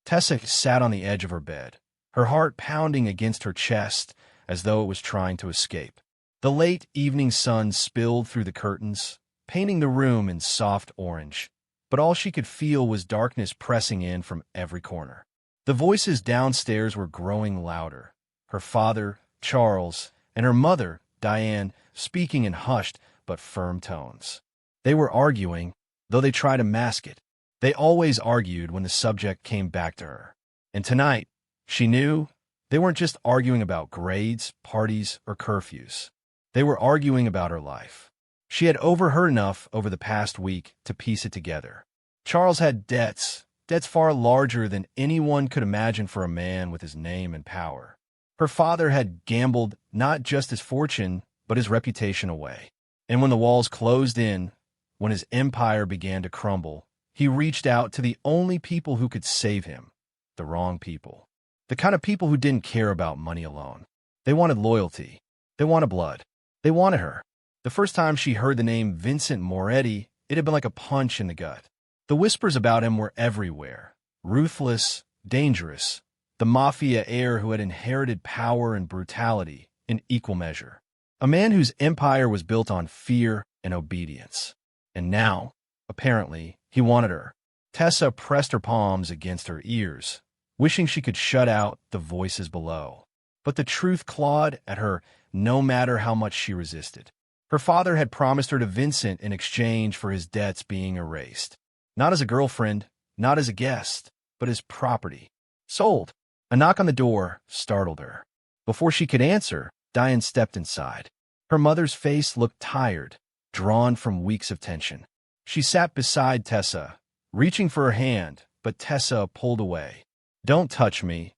Tessa sat on the edge of her bed, her heart pounding against her chest as though it was trying to escape. The late evening sun spilled through the curtains, painting the room in soft orange, but all she could feel was darkness pressing in from every corner. The voices downstairs were growing louder, her father, Charles, and her mother, Diane, speaking in hushed but firm tones. They were arguing, though they tried to mask it. They always argued when the subject came back to her. And tonight, she knew they weren't just arguing about grades, parties, or curfews. They were arguing about her life. She had overheard enough over the past week to piece it together. Charles had debts far larger than anyone could imagine for a man with his name and power. Her father had gambled not just his fortune, but his reputation away. And when the walls closed in, when his empire began to crumble, he reached out to the only people who could save him, the wrong people. The kind of people who didn't care about money alone. They wanted loyalty. They wanted blood. They wanted her. The first time she heard the name Vincent Moretti, it had been like a punch in the gut. The whispers about him were everywhere. Ruthless, dangerous, the Mafia heir who had inherited power and brutality in equal measure. A man whose empire was built on fear and obedience. And now, apparently, he wanted her. Tessa pressed her palms against her ears, wishing she could shut out the voices below. But the truth clawed at her no matter how much she resisted. Her father had promised her to Vincent in exchange for his debts being erased. Not as a girlfriend, not as a guest, but as property. Sold. A knock on the door startled her. Before she could answer, Diane stepped inside. Her mother's face looked tired, drawn from weeks of tension. She sat beside Tessa, reaching for her hand, but Tessa pulled away. "Don't touch me,"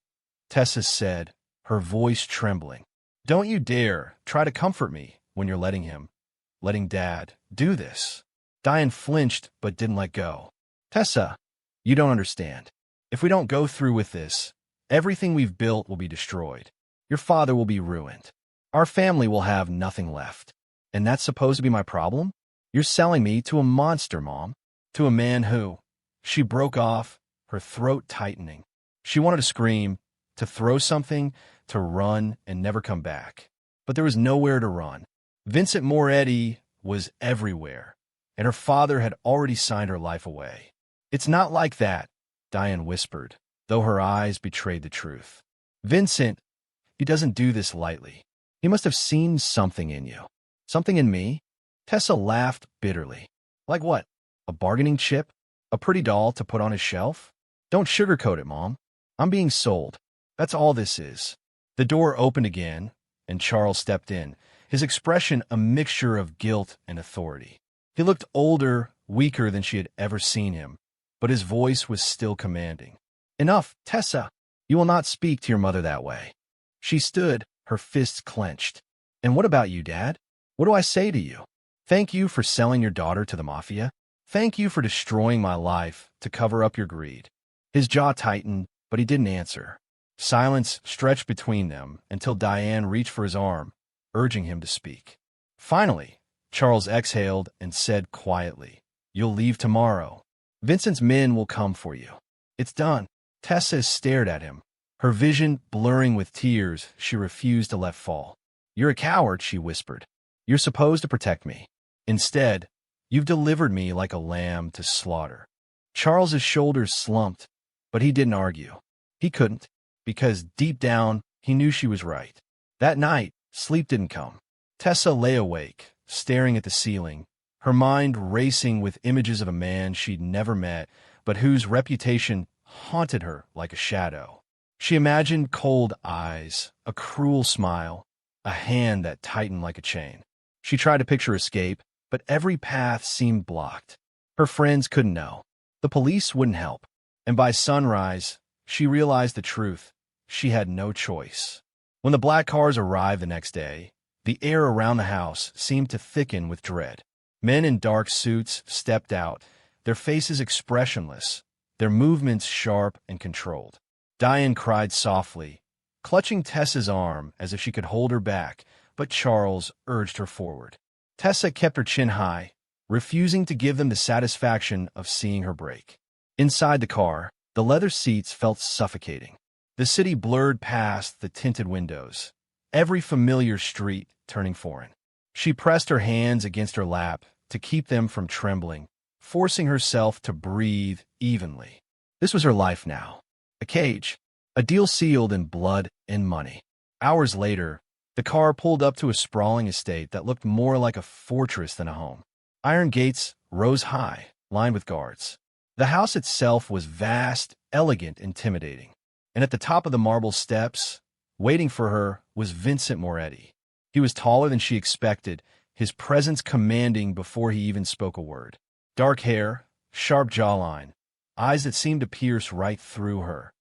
Tessa said, her voice trembling. "Don't you dare try to comfort me when you're letting Dad, do this." Diane flinched but didn't let go. "Tessa, you don't understand. If we don't go through with this, everything we've built will be destroyed. Your father will be ruined. Our family will have nothing left. And that's supposed to be my problem? You're selling me to a monster, Mom. To a man who—" She broke off, her throat tightening. She wanted to scream, to throw something, to run and never come back. But there was nowhere to run. Vincent Moretti was everywhere, and her father had already signed her life away. "It's not like that," Diane whispered, though her eyes betrayed the truth. "Vincent, he doesn't do this lightly. He must have seen something in you." "Something in me?" Tessa laughed bitterly. "Like what? A bargaining chip? A pretty doll to put on his shelf? Don't sugarcoat it, Mom. I'm being sold. That's all this is." The door opened again, and Charles stepped in, his expression a mixture of guilt and authority. He looked older, weaker than she had ever seen him, but his voice was still commanding. "Enough, Tessa! You will not speak to your mother that way." She stood, her fists clenched. "And what about you, Dad? What do I say to you? Thank you for selling your daughter to the Mafia? Thank you for destroying my life to cover up your greed." His jaw tightened, but he didn't answer. Silence stretched between them until Diane reached for his arm, urging him to speak. Finally, Charles exhaled and said quietly, "You'll leave tomorrow. Vincent's men will come for you. It's done." Tessa stared at him, her vision blurring with tears she refused to let fall. "You're a coward," she whispered. "You're supposed to protect me. Instead, you've delivered me like a lamb to slaughter." Charles's shoulders slumped, but he didn't argue. He couldn't, because deep down, he knew she was right. That night, sleep didn't come. Tessa lay awake, staring at the ceiling, her mind racing with images of a man she'd never met, but whose reputation haunted her like a shadow. She imagined cold eyes, a cruel smile, a hand that tightened like a chain. She tried to picture escape, but every path seemed blocked. Her friends couldn't know. The police wouldn't help. And by sunrise, she realized the truth. She had no choice. When the black cars arrived the next day, the air around the house seemed to thicken with dread. Men in dark suits stepped out, their faces expressionless, their movements sharp and controlled. Diane cried softly, clutching Tessa's arm as if she could hold her back, but Charles urged her forward. Tessa kept her chin high, refusing to give them the satisfaction of seeing her break. Inside the car, The leather seats felt suffocating. The city blurred past the tinted windows, every familiar street turning foreign. She pressed her hands against her lap to keep them from trembling, forcing herself to breathe evenly. This was her life now. A cage. A deal sealed in blood and money. Hours later, the car pulled up to a sprawling estate that looked more like a fortress than a home. Iron gates rose high, lined with guards. The house itself was vast, elegant, intimidating. And at the top of the marble steps, waiting for her, was Vincent Moretti. He was taller than she expected, his presence commanding before he even spoke a word. Dark hair, sharp jawline, eyes that seemed to pierce right through her.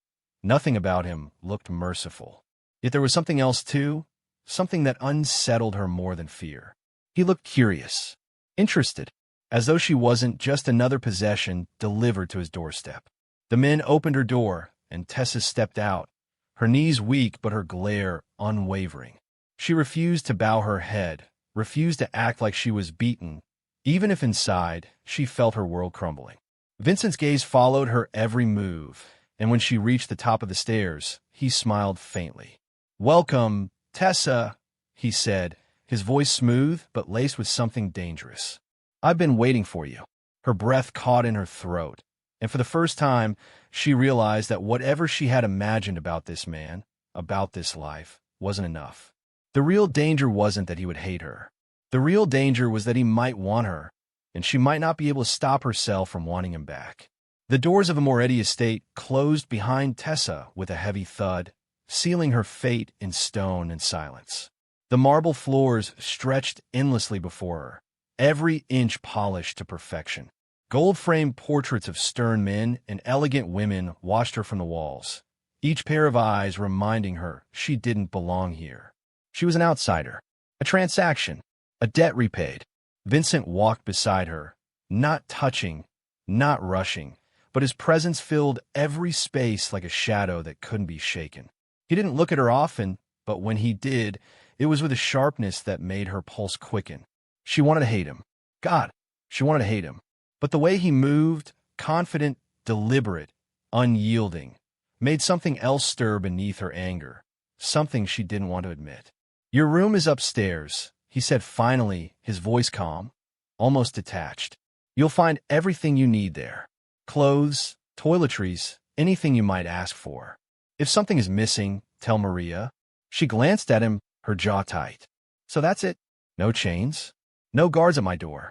Nothing about him looked merciful. Yet there was something else too, something that unsettled her more than fear. He looked curious, interested, as though she wasn't just another possession delivered to his doorstep. The men opened her door, and Tessa stepped out, her knees weak but her glare unwavering. She refused to bow her head, refused to act like she was beaten, even if inside she felt her world crumbling. Vincent's gaze followed her every move, and when she reached the top of the stairs, he smiled faintly. "Welcome, Tessa," he said, his voice smooth but laced with something dangerous. "I've been waiting for you." Her breath caught in her throat, and for the first time, she realized that whatever she had imagined about this man, about this life, wasn't enough. The real danger wasn't that he would hate her. The real danger was that he might want her, and she might not be able to stop herself from wanting him back. The doors of a Moretti estate closed behind Tessa with a heavy thud, sealing her fate in stone and silence. The marble floors stretched endlessly before her, every inch polished to perfection. Gold-framed portraits of stern men and elegant women watched her from the walls, each pair of eyes reminding her she didn't belong here. She was an outsider, a transaction, a debt repaid. Vincent walked beside her, not touching, not rushing, but his presence filled every space like a shadow that couldn't be shaken. He didn't look at her often, but when he did, it was with a sharpness that made her pulse quicken. She wanted to hate him. God, she wanted to hate him. But the way he moved, confident, deliberate, unyielding, made something else stir beneath her anger, something she didn't want to admit. "Your room is upstairs," he said finally, his voice calm, almost detached. "You'll find everything you need there. Clothes, toiletries, anything you might ask for. If something is missing, tell Maria." She glanced at him, her jaw tight. "So that's it? No chains? No guards at my door?"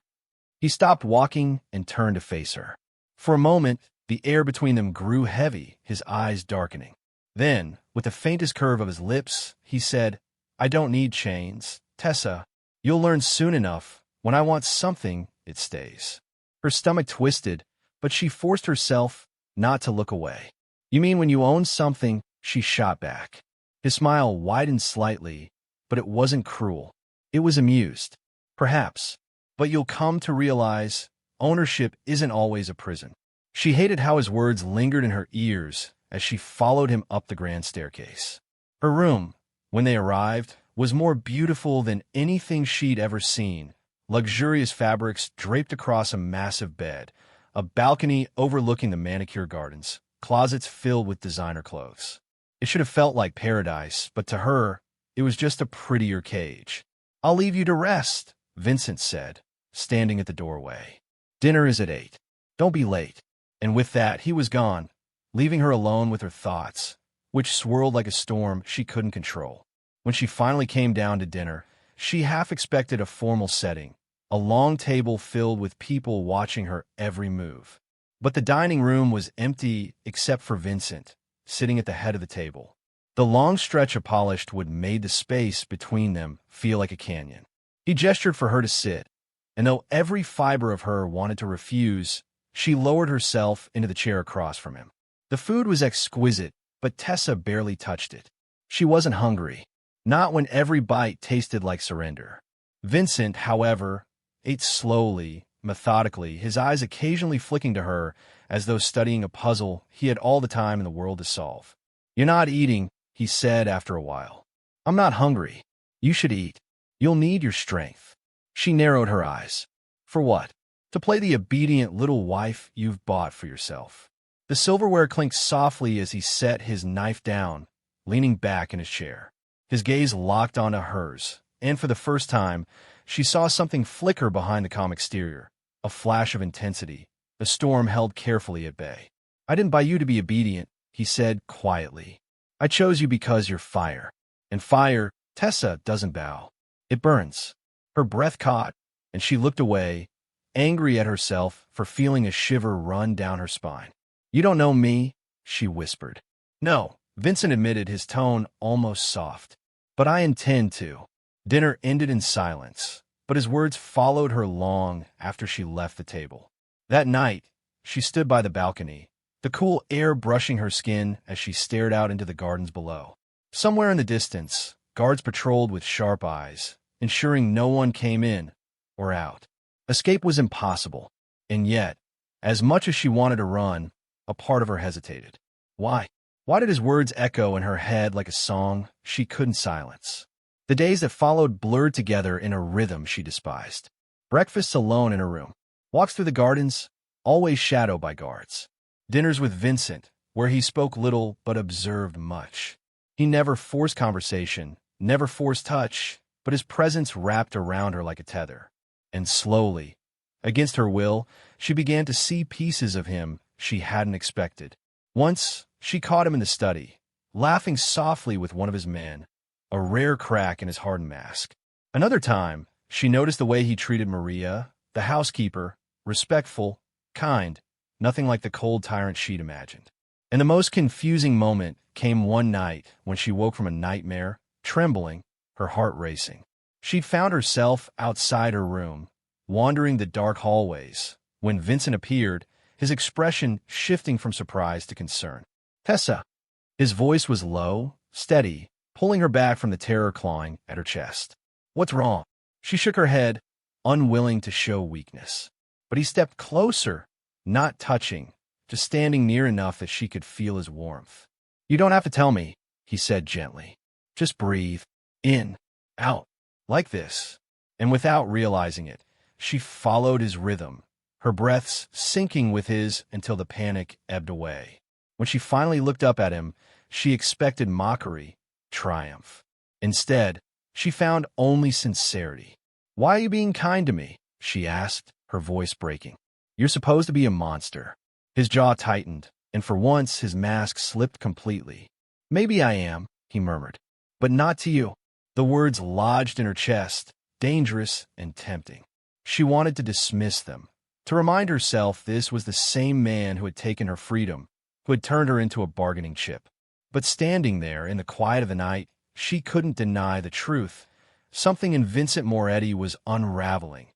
He stopped walking and turned to face her. For a moment, the air between them grew heavy, his eyes darkening. Then, with the faintest curve of his lips, he said, "I don't need chains, Tessa. You'll learn soon enough. When I want something, it stays." Her stomach twisted, but she forced herself not to look away. "You mean when you own something?" she shot back. His smile widened slightly, but it wasn't cruel. It was amused. "Perhaps. But you'll come to realize ownership isn't always a prison." She hated how his words lingered in her ears as she followed him up the grand staircase. Her room, when they arrived, was more beautiful than anything she'd ever seen. Luxurious fabrics draped across a massive bed, a balcony overlooking the manicure gardens, closets filled with designer clothes. It should have felt like paradise, but to her, it was just a prettier cage. "I'll leave you to rest," Vincent said, standing at the doorway. "Dinner is at 8. Don't be late." And with that, he was gone, leaving her alone with her thoughts, which swirled like a storm she couldn't control. When she finally came down to dinner, she half expected a formal setting, a long table filled with people watching her every move. But the dining room was empty except for Vincent, sitting at the head of the table. The long stretch of polished wood made the space between them feel like a canyon. He gestured for her to sit, and though every fiber of her wanted to refuse, she lowered herself into the chair across from him. The food was exquisite, but Tessa barely touched it. She wasn't hungry, not when every bite tasted like surrender. Vincent, however, ate slowly, methodically, his eyes occasionally flicking to her as though studying a puzzle he had all the time in the world to solve. "You're not eating," he said after a while. "I'm not hungry. You should eat. You'll need your strength." She narrowed her eyes. "For what?" "To play the obedient little wife you've bought for yourself." The silverware clinked softly as he set his knife down, leaning back in his chair. His gaze locked onto hers, and for the first time, she saw something flicker behind the calm exterior, a flash of intensity, a storm held carefully at bay. "I didn't buy you to be obedient," he said quietly. "I chose you because you're fire. And fire, Tessa, doesn't bow. It burns." Her breath caught, and she looked away, angry at herself for feeling a shiver run down her spine. "You don't know me," she whispered. "No," Vincent admitted, his tone almost soft. "But I intend to." Dinner ended in silence, but his words followed her long after she left the table. That night, she stood by the balcony, the cool air brushing her skin as she stared out into the gardens below. Somewhere in the distance, guards patrolled with sharp eyes, ensuring no one came in or out. Escape was impossible, and yet, as much as she wanted to run, a part of her hesitated. Why? Why did his words echo in her head like a song she couldn't silence? The days that followed blurred together in a rhythm she despised. Breakfasts alone in her room. Walks through the gardens, always shadowed by guards. Dinners with Vincent, where he spoke little but observed much. He never forced conversation, never forced touch, but his presence wrapped around her like a tether. And slowly, against her will, she began to see pieces of him she hadn't expected. Once, she caught him in the study, laughing softly with one of his men, a rare crack in his hardened mask. Another time, she noticed the way he treated Maria, the housekeeper, respectful, kind, nothing like the cold tyrant she'd imagined. And the most confusing moment came one night when she woke from a nightmare, trembling, her heart racing. She'd found herself outside her room, wandering the dark hallways, when Vincent appeared, his expression shifting from surprise to concern. "Tessa." His voice was low, steady, pulling her back from the terror clawing at her chest. "What's wrong?" She shook her head, unwilling to show weakness. But he stepped closer, not touching, just standing near enough that she could feel his warmth. "You don't have to tell me," he said gently. "Just breathe. In, out, like this." And without realizing it, she followed his rhythm, her breaths syncing with his until the panic ebbed away. When she finally looked up at him, she expected mockery, triumph. Instead, she found only sincerity. "Why are you being kind to me?" she asked, her voice breaking. "You're supposed to be a monster." His jaw tightened, and for once his mask slipped completely. "Maybe I am," he murmured, "but not to you." The words lodged in her chest, dangerous and tempting. She wanted to dismiss them, to remind herself this was the same man who had taken her freedom, who had turned her into a bargaining chip. But standing there in the quiet of the night, she couldn't deny the truth. Something in Vincent Moretti was unraveling,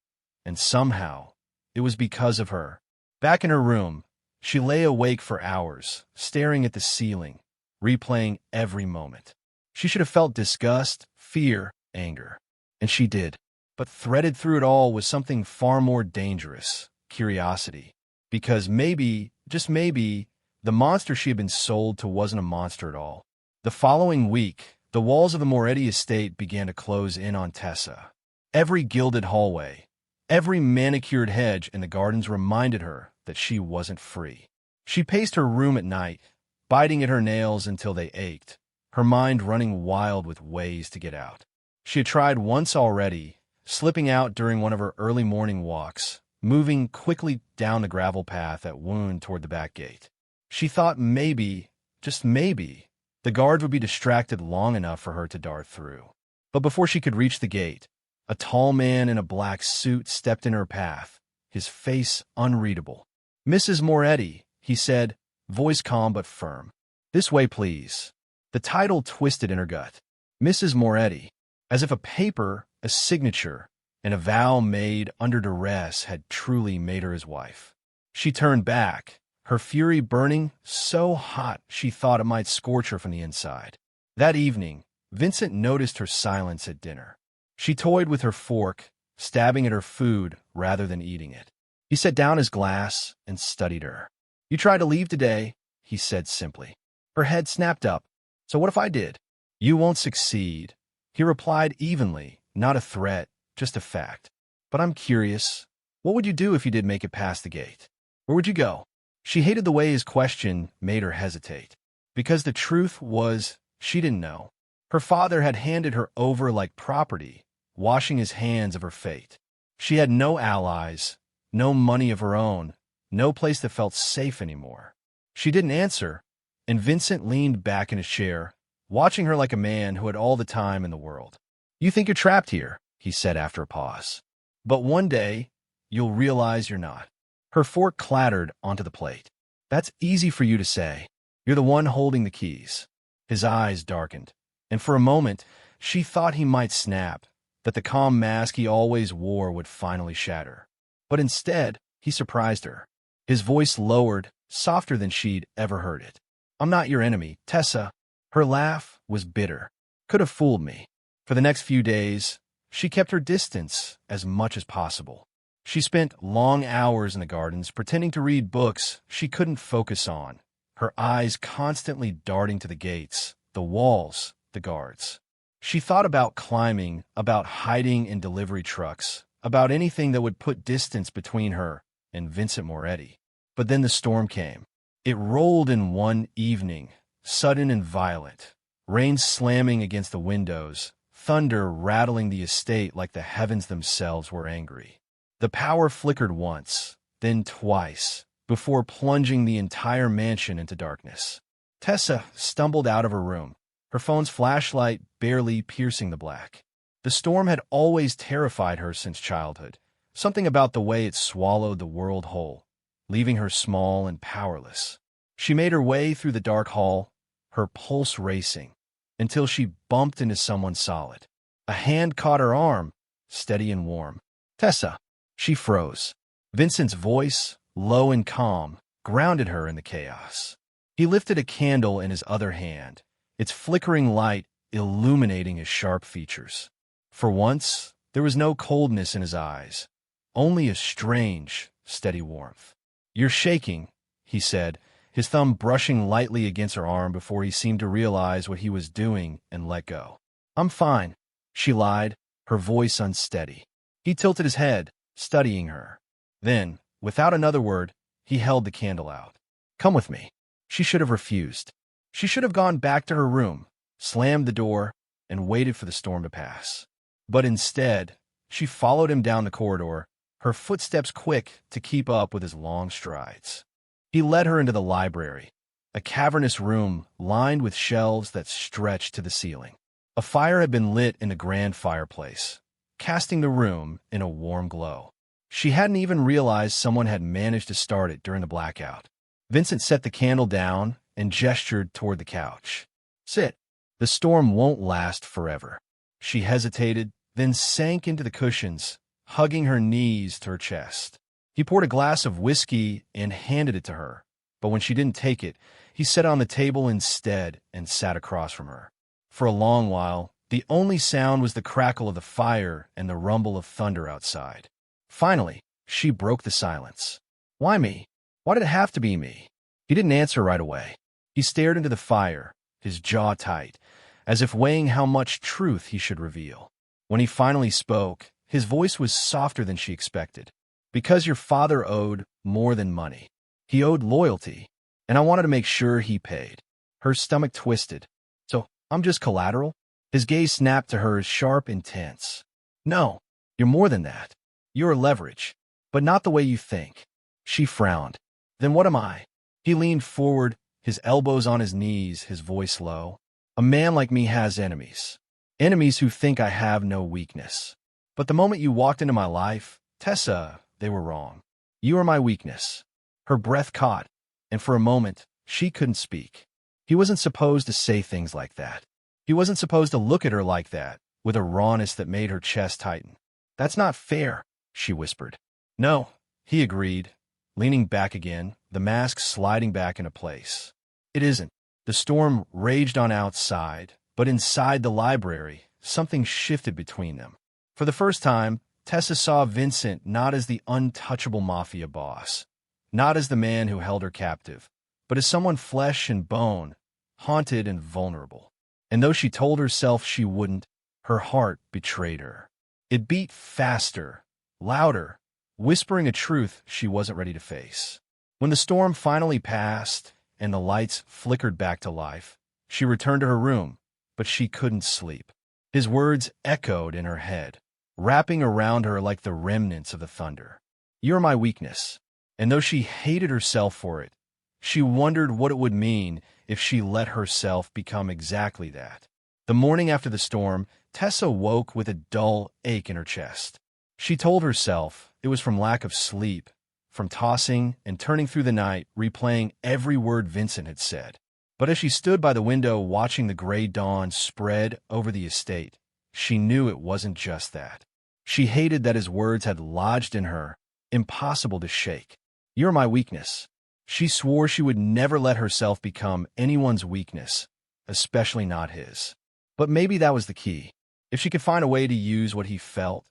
and somehow it was because of her. Back in her room, she lay awake for hours, staring at the ceiling, replaying every moment. She should have felt disgust, fear, anger. And she did. But threaded through it all was something far more dangerous, curiosity. Because maybe, just maybe, the monster she had been sold to wasn't a monster at all. The following week, the walls of the Moretti estate began to close in on Tessa. Every gilded hallway, every manicured hedge in the gardens reminded her that she wasn't free. She paced her room at night, biting at her nails until they ached, her mind running wild with ways to get out. She had tried once already, slipping out during one of her early morning walks, moving quickly down the gravel path that wound toward the back gate. She thought maybe, just maybe, the guard would be distracted long enough for her to dart through. But before she could reach the gate, a tall man in a black suit stepped in her path, his face unreadable. "Mrs. Moretti," he said, voice calm but firm. "This way, please." The title twisted in her gut. Mrs. Moretti, as if a paper, a signature, and a vow made under duress had truly made her his wife. She turned back, her fury burning so hot she thought it might scorch her from the inside. That evening, Vincent noticed her silence at dinner. She toyed with her fork, stabbing at her food rather than eating it. He set down his glass and studied her. "You tried to leave today," he said simply. Her head snapped up. "So what if I did?" "You won't succeed," he replied evenly, not a threat, just a fact. "But I'm curious. What would you do if you did make it past the gate? Where would you go?" She hated the way his question made her hesitate. Because the truth was, she didn't know. Her father had handed her over like property, washing his hands of her fate. She had no allies, no money of her own, no place that felt safe anymore. She didn't answer, and Vincent leaned back in his chair, watching her like a man who had all the time in the world. "You think you're trapped here," he said after a pause. "But one day, you'll realize you're not." Her fork clattered onto the plate. "That's easy for you to say. You're the one holding the keys." His eyes darkened, and for a moment, she thought he might snap, that the calm mask he always wore would finally shatter. But instead, he surprised her. His voice lowered, softer than she'd ever heard it. "I'm not your enemy, Tessa." Her laugh was bitter. "Could have fooled me." For the next few days, she kept her distance as much as possible. She spent long hours in the gardens pretending to read books she couldn't focus on, her eyes constantly darting to the gates, the walls, the guards. She thought about climbing, about hiding in delivery trucks, about anything that would put distance between her and Vincent Moretti. But then the storm came. It rolled in one evening, sudden and violent, rain slamming against the windows, thunder rattling the estate like the heavens themselves were angry. The power flickered once, then twice, before plunging the entire mansion into darkness. Tessa stumbled out of her room, her phone's flashlight barely piercing the black. The storm had always terrified her since childhood, something about the way it swallowed the world whole, leaving her small and powerless. She made her way through the dark hall, her pulse racing, until she bumped into someone solid. A hand caught her arm, steady and warm. "Tessa." She froze. Vincent's voice, low and calm, grounded her in the chaos. He lifted a candle in his other hand, its flickering light illuminating his sharp features. For once, there was no coldness in his eyes, only a strange, steady warmth. "You're shaking," he said, his thumb brushing lightly against her arm before he seemed to realize what he was doing and let go. "I'm fine," she lied, her voice unsteady. He tilted his head, studying her. Then, without another word, he held the candle out. "Come with me." She should have refused. She should have gone back to her room, slammed the door, and waited for the storm to pass. But instead, she followed him down the corridor, her footsteps quick to keep up with his long strides. He led her into the library, a cavernous room lined with shelves that stretched to the ceiling. A fire had been lit in the grand fireplace, casting the room in a warm glow. She hadn't even realized someone had managed to start it during the blackout. Vincent set the candle down and gestured toward the couch. "Sit. The storm won't last forever." She hesitated, then sank into the cushions, hugging her knees to her chest. He poured a glass of whiskey and handed it to her, but when she didn't take it, he set it on the table instead and sat across from her. For a long while, the only sound was the crackle of the fire and the rumble of thunder outside. Finally, she broke the silence. "Why me? Why did it have to be me?" He didn't answer right away. He stared into the fire, his jaw tight, as if weighing how much truth he should reveal. When he finally spoke, his voice was softer than she expected. "Because your father owed more than money. He owed loyalty, and I wanted to make sure he paid." Her stomach twisted. "So, I'm just collateral?" His gaze snapped to hers, sharp, intense. "No, you're more than that. You're leverage, but not the way you think." She frowned. "Then what am I?" He leaned forward, his elbows on his knees, his voice low. "A man like me has enemies. Enemies who think I have no weakness. But the moment you walked into my life, Tessa, they were wrong. You are my weakness." Her breath caught, and for a moment, she couldn't speak. He wasn't supposed to say things like that. He wasn't supposed to look at her like that, with a rawness that made her chest tighten. "That's not fair," she whispered. "No," he agreed, leaning back again, the mask sliding back into place. "It isn't." The storm raged on outside, but inside the library, something shifted between them. For the first time, Tessa saw Vincent not as the untouchable mafia boss, not as the man who held her captive, but as someone flesh and bone, haunted and vulnerable. And though she told herself she wouldn't, her heart betrayed her. It beat faster, louder, whispering a truth she wasn't ready to face. When the storm finally passed and the lights flickered back to life, she returned to her room, but she couldn't sleep. His words echoed in her head, wrapping around her like the remnants of the thunder. "You're my weakness." And though she hated herself for it, she wondered what it would mean if she let herself become exactly that. The morning after the storm, Tessa woke with a dull ache in her chest. She told herself it was from lack of sleep, from tossing and turning through the night, replaying every word Vincent had said. But as she stood by the window watching the gray dawn spread over the estate, she knew it wasn't just that. She hated that his words had lodged in her, impossible to shake. "You're my weakness." She swore she would never let herself become anyone's weakness, especially not his. But maybe that was the key. If she could find a way to use what he felt,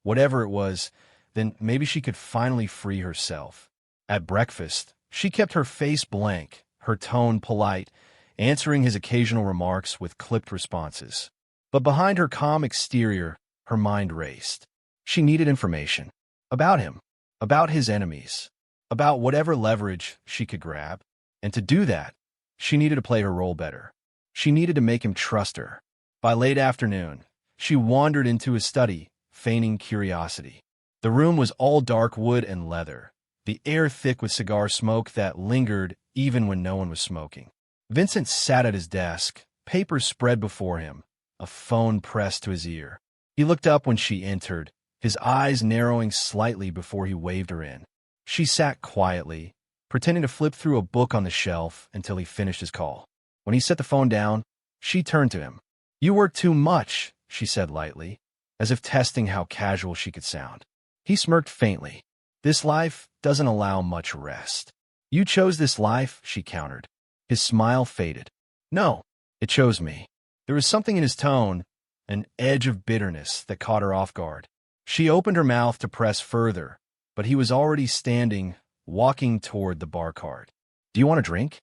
whatever it was, then maybe she could finally free herself. At breakfast, she kept her face blank, her tone polite, answering his occasional remarks with clipped responses. But behind her calm exterior, her mind raced. She needed information. About him. About his enemies. About whatever leverage she could grab. And to do that, she needed to play her role better. She needed to make him trust her. By late afternoon, she wandered into his study, feigning curiosity. The room was all dark wood and leather, the air thick with cigar smoke that lingered even when no one was smoking. Vincent sat at his desk, papers spread before him, a phone pressed to his ear. He looked up when she entered, his eyes narrowing slightly before he waved her in. She sat quietly, pretending to flip through a book on the shelf until he finished his call. When he set the phone down, she turned to him. "You work too much," she said lightly, as if testing how casual she could sound. He smirked faintly. "This life doesn't allow much rest." "You chose this life," she countered. His smile faded. "No, it chose me." There was something in his tone, an edge of bitterness that caught her off guard. She opened her mouth to press further, but he was already standing, walking toward the bar cart. "Do you want a drink?"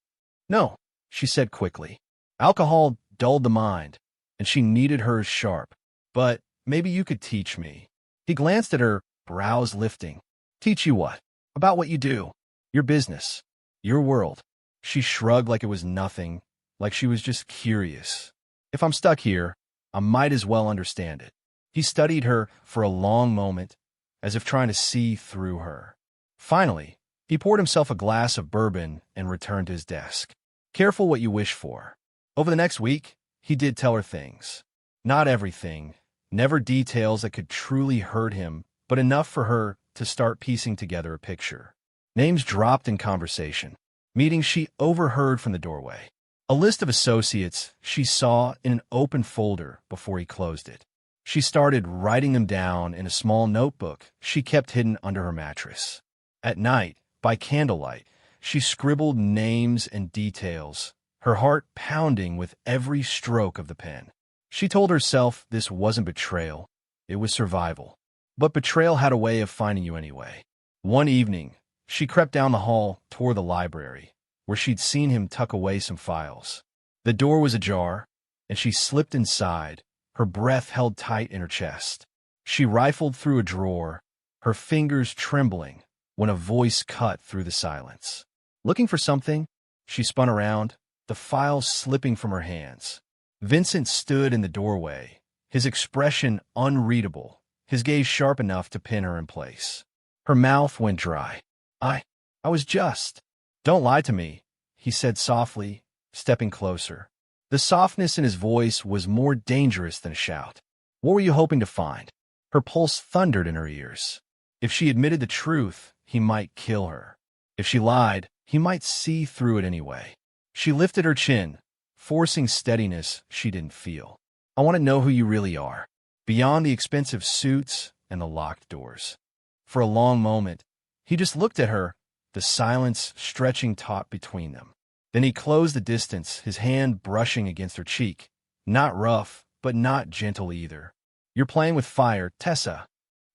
"No," she said quickly. Alcohol dulled the mind, and she needed hers sharp. "But maybe you could teach me." He glanced at her, brows lifting. "Teach you what? About what you do. Your business. Your world." She shrugged like it was nothing, like she was just curious. "If I'm stuck here, I might as well understand it." He studied her for a long moment, as if trying to see through her. Finally, he poured himself a glass of bourbon and returned to his desk. "Careful what you wish for." Over the next week, he did tell her things. Not everything, never details that could truly hurt him, but enough for her to start piecing together a picture. Names dropped in conversation. Meetings she overheard from the doorway. A list of associates she saw in an open folder before he closed it. She started writing them down in a small notebook she kept hidden under her mattress. At night, by candlelight, she scribbled names and details, her heart pounding with every stroke of the pen. She told herself this wasn't betrayal, it was survival. But betrayal had a way of finding you anyway. One evening, she crept down the hall toward the library, where she'd seen him tuck away some files. The door was ajar, and she slipped inside, her breath held tight in her chest. She rifled through a drawer, her fingers trembling, when a voice cut through the silence. Looking for something, she spun around, the files slipping from her hands. Vincent stood in the doorway, his expression unreadable, his gaze sharp enough to pin her in place. Her mouth went dry. I was just. "Don't lie to me," he said softly, stepping closer. The softness in his voice was more dangerous than a shout. "What were you hoping to find?" Her pulse thundered in her ears. If she admitted the truth, he might kill her. If she lied, he might see through it anyway. She lifted her chin, forcing steadiness she didn't feel. "I want to know who you really are, beyond the expensive suits and the locked doors." For a long moment, he just looked at her, the silence stretching taut between them. Then he closed the distance, his hand brushing against her cheek. Not rough, but not gentle either. "You're playing with fire, Tessa."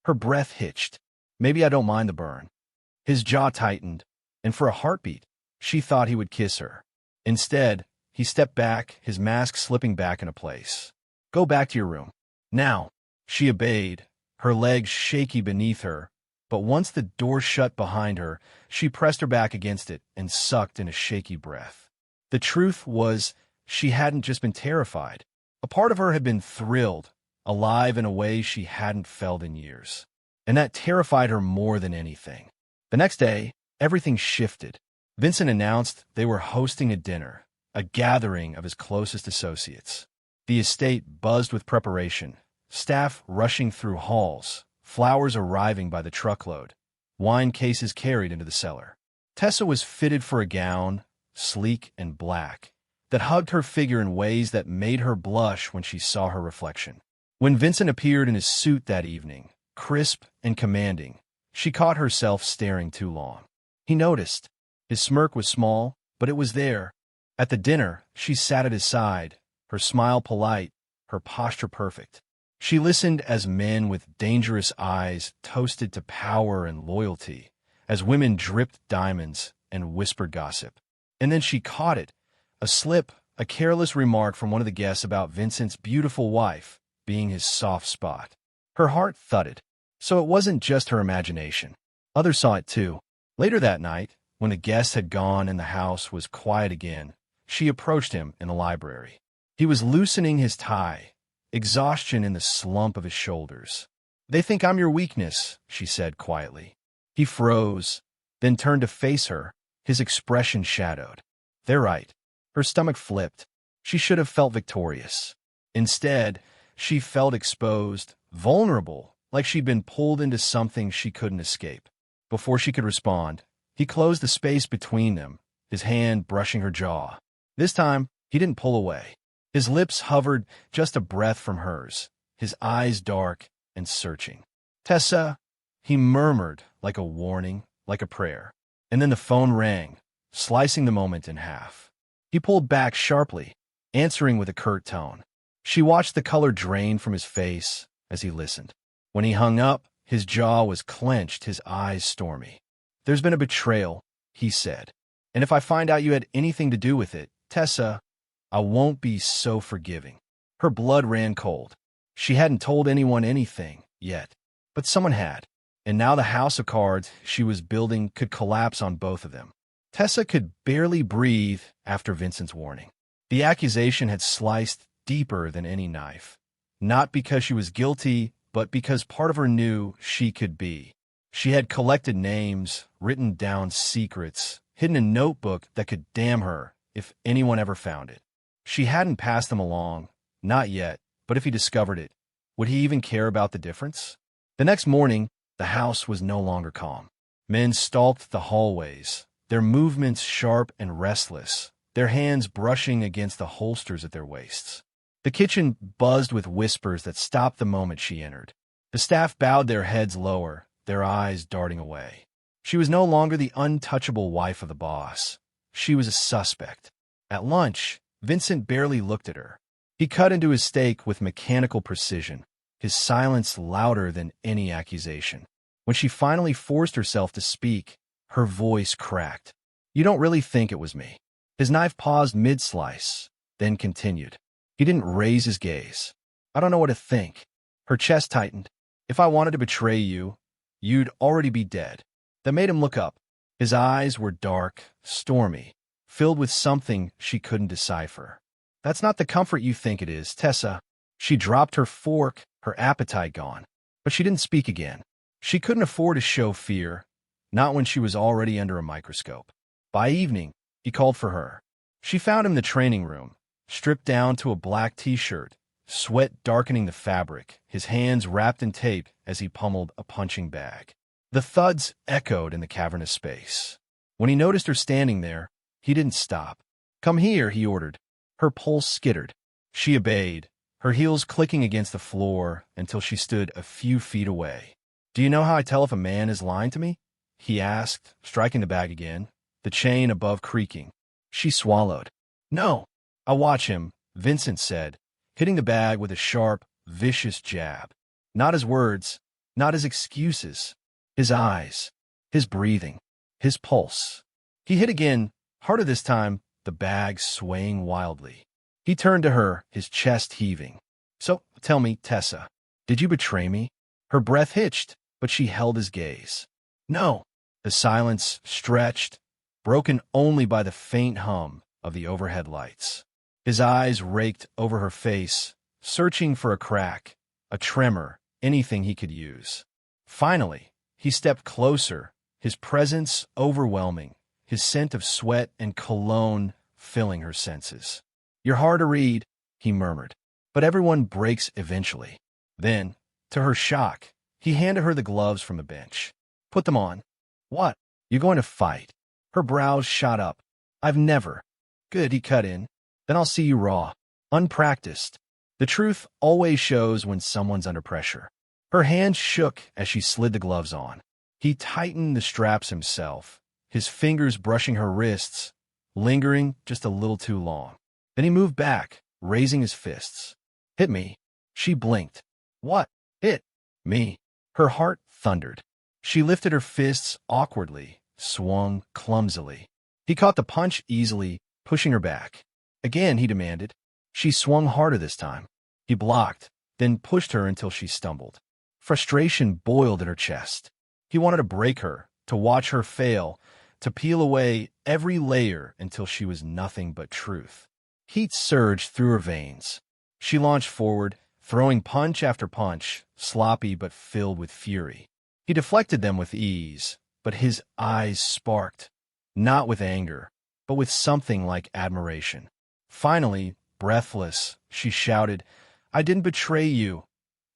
Her breath hitched. "Maybe I don't mind the burn." His jaw tightened, and for a heartbeat, she thought he would kiss her. Instead, he stepped back, his mask slipping back into place. "Go back to your room. Now." She obeyed, her legs shaky beneath her, but once the door shut behind her, she pressed her back against it and sucked in a shaky breath. The truth was, she hadn't just been terrified. A part of her had been thrilled, alive in a way she hadn't felt in years. And that terrified her more than anything. The next day, everything shifted. Vincent announced they were hosting a dinner, a gathering of his closest associates. The estate buzzed with preparation, staff rushing through halls, flowers arriving by the truckload, wine cases carried into the cellar. Tessa was fitted for a gown, sleek and black, that hugged her figure in ways that made her blush when she saw her reflection. When Vincent appeared in his suit that evening, crisp and commanding, she caught herself staring too long. He noticed. His smirk was small, but it was there. At the dinner, she sat at his side, her smile polite, her posture perfect. She listened as men with dangerous eyes toasted to power and loyalty, as women dripped diamonds and whispered gossip. And then she caught it, a slip, a careless remark from one of the guests about Vincent's beautiful wife being his soft spot. Her heart thudded. So it wasn't just her imagination. Others saw it too. Later that night, when the guests had gone and the house was quiet again, she approached him in the library. He was loosening his tie, exhaustion in the slump of his shoulders. "They think I'm your weakness," she said quietly. He froze, then turned to face her, his expression shadowed. "They're right." Her stomach flipped. She should have felt victorious. Instead, she felt exposed, vulnerable, like she'd been pulled into something she couldn't escape. Before she could respond, he closed the space between them, his hand brushing her jaw. This time, he didn't pull away. His lips hovered just a breath from hers, his eyes dark and searching. "Tessa," he murmured, like a warning, like a prayer. And then the phone rang, slicing the moment in half. He pulled back sharply, answering with a curt tone. She watched the color drain from his face as he listened. When he hung up, his jaw was clenched, his eyes stormy. "There's been a betrayal," he said. "And if I find out you had anything to do with it, Tessa, I won't be so forgiving." Her blood ran cold. She hadn't told anyone anything yet, but someone had. And now the house of cards she was building could collapse on both of them. Tessa could barely breathe after Vincent's warning. The accusation had sliced deeper than any knife, not because she was guilty, but because part of her knew she could be. She had collected names, written down secrets, hidden a notebook that could damn her if anyone ever found it. She hadn't passed them along, not yet, but if he discovered it, would he even care about the difference? The next morning, the house was no longer calm. Men stalked the hallways, their movements sharp and restless, their hands brushing against the holsters at their waists. The kitchen buzzed with whispers that stopped the moment she entered. The staff bowed their heads lower, their eyes darting away. She was no longer the untouchable wife of the boss. She was a suspect. At lunch, Vincent barely looked at her. He cut into his steak with mechanical precision, his silence louder than any accusation. When she finally forced herself to speak, her voice cracked. "You don't really think it was me?" His knife paused mid-slice, then continued. He didn't raise his gaze. "I don't know what to think." Her chest tightened. "If I wanted to betray you, you'd already be dead." That made him look up. His eyes were dark, stormy, filled with something she couldn't decipher. "That's not the comfort you think it is, Tessa." She dropped her fork, her appetite gone. But she didn't speak again. She couldn't afford to show fear, not when she was already under a microscope. By evening, he called for her. She found him in the training room, stripped down to a black t-shirt, sweat darkening the fabric, his hands wrapped in tape as he pummeled a punching bag. The thuds echoed in the cavernous space. When he noticed her standing there, he didn't stop. "Come here," he ordered. Her pulse skittered. She obeyed, her heels clicking against the floor until she stood a few feet away. "Do you know how I tell if a man is lying to me?" he asked, striking the bag again, the chain above creaking. She swallowed. "No, I watch him," Vincent said, hitting the bag with a sharp, vicious jab. Not his words, not his excuses. His eyes, his breathing, his pulse. He hit again, harder this time, the bag swaying wildly. He turned to her, his chest heaving. "So, tell me, Tessa, did you betray me?" Her breath hitched, but she held his gaze. No. The silence stretched, broken only by the faint hum of the overhead lights. His eyes raked over her face, searching for a crack, a tremor, anything he could use. Finally, he stepped closer, his presence overwhelming, his scent of sweat and cologne filling her senses. "You're hard to read," he murmured. "But everyone breaks eventually." Then, to her shock, he handed her the gloves from the bench. "Put them on." "What? You're going to fight?" Her brows shot up. "I've never." "Good," he cut in. "Then I'll see you raw, unpracticed." The truth always shows when someone's under pressure. Her hands shook as she slid the gloves on. He tightened the straps himself, his fingers brushing her wrists, lingering just a little too long. Then he moved back, raising his fists. "Hit me." She blinked. "What?" "Hit me." Her heart thundered. She lifted her fists awkwardly, swung clumsily. He caught the punch easily, pushing her back. Again, he demanded. She swung harder this time. He blocked, then pushed her until she stumbled. Frustration boiled in her chest. He wanted to break her, to watch her fail, to peel away every layer until she was nothing but truth. Heat surged through her veins. She launched forward, throwing punch after punch, sloppy but filled with fury. He deflected them with ease, but his eyes sparked, not with anger, but with something like admiration. Finally, breathless, she shouted, "I didn't betray you,"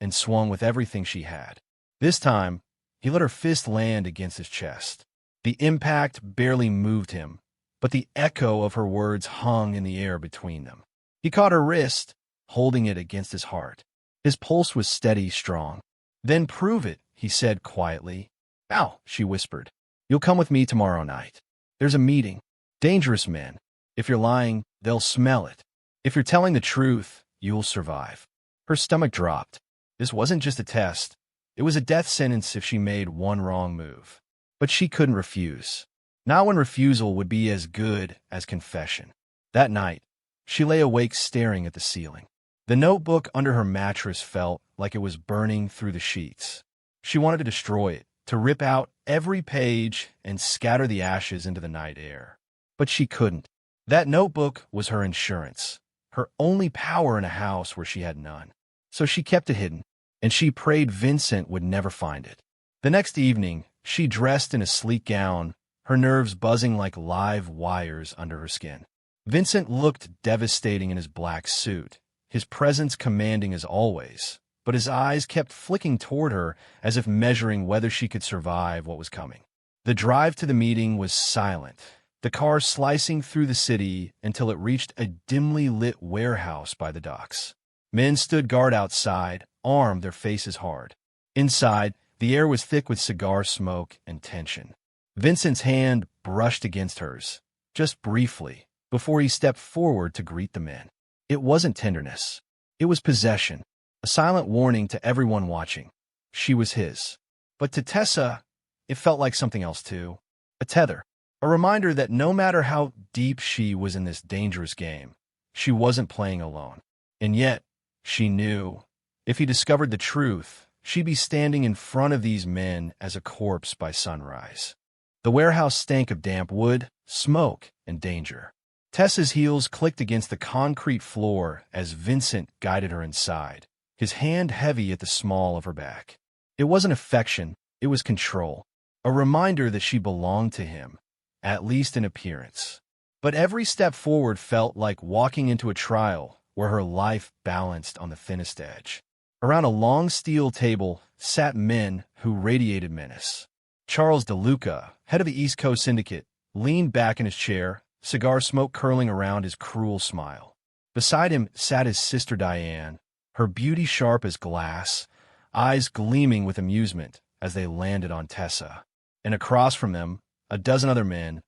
and swung with everything she had. This time, he let her fist land against his chest. The impact barely moved him, but the echo of her words hung in the air between them. He caught her wrist, holding it against his heart. His pulse was steady, strong. "Then prove it," he said quietly. "Ow," she whispered. "You'll come with me tomorrow night. There's a meeting. Dangerous men. If you're lying, they'll smell it. If you're telling the truth, you'll survive." Her stomach dropped. This wasn't just a test. It was a death sentence if she made one wrong move. But she couldn't refuse. Not when refusal would be as good as confession. That night, she lay awake staring at the ceiling. The notebook under her mattress felt like it was burning through the sheets. She wanted to destroy it, to rip out every page and scatter the ashes into the night air. But she couldn't. That notebook was her insurance, her only power in a house where she had none. So she kept it hidden, and she prayed Vincent would never find it. The next evening, she dressed in a sleek gown, her nerves buzzing like live wires under her skin. Vincent looked devastating in his black suit, his presence commanding as always, but his eyes kept flicking toward her as if measuring whether she could survive what was coming. The drive to the meeting was silent, the car slicing through the city until it reached a dimly lit warehouse by the docks. Men stood guard outside, armed, their faces hard. Inside, the air was thick with cigar smoke and tension. Vincent's hand brushed against hers, just briefly, before he stepped forward to greet the men. It wasn't tenderness. It was possession, a silent warning to everyone watching. She was his. But to Tessa, it felt like something else too. A tether. A reminder that no matter how deep she was in this dangerous game, she wasn't playing alone. And yet, she knew, if he discovered the truth, she'd be standing in front of these men as a corpse by sunrise. The warehouse stank of damp wood, smoke, and danger. Tessa's heels clicked against the concrete floor as Vincent guided her inside, his hand heavy at the small of her back. It wasn't affection, it was control, a reminder that she belonged to him, at least in appearance. But every step forward felt like walking into a trial where her life balanced on the thinnest edge. Around a long steel table sat men who radiated menace. Charles DeLuca, head of the East Coast Syndicate, leaned back in his chair, cigar smoke curling around his cruel smile. Beside him sat his sister Diane, her beauty sharp as glass, eyes gleaming with amusement as they landed on Tessa. And across from them, a dozen other men,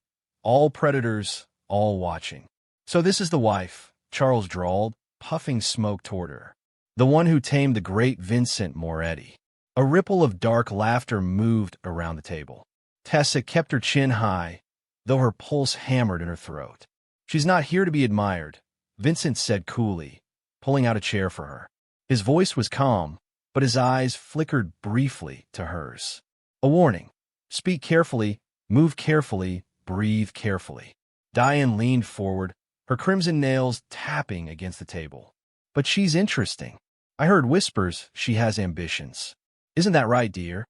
all predators, all watching. "So this is the wife," Charles drawled, puffing smoke toward her. "The one who tamed the great Vincent Moretti." A ripple of dark laughter moved around the table. Tessa kept her chin high, though her pulse hammered in her throat. "She's not here to be admired," Vincent said coolly, pulling out a chair for her. His voice was calm, but his eyes flickered briefly to hers. A warning. Speak carefully, move carefully, breathe carefully. Diane leaned forward, her crimson nails tapping against the table. But she's interesting. I heard whispers she has ambitions. Isn't that right, dear?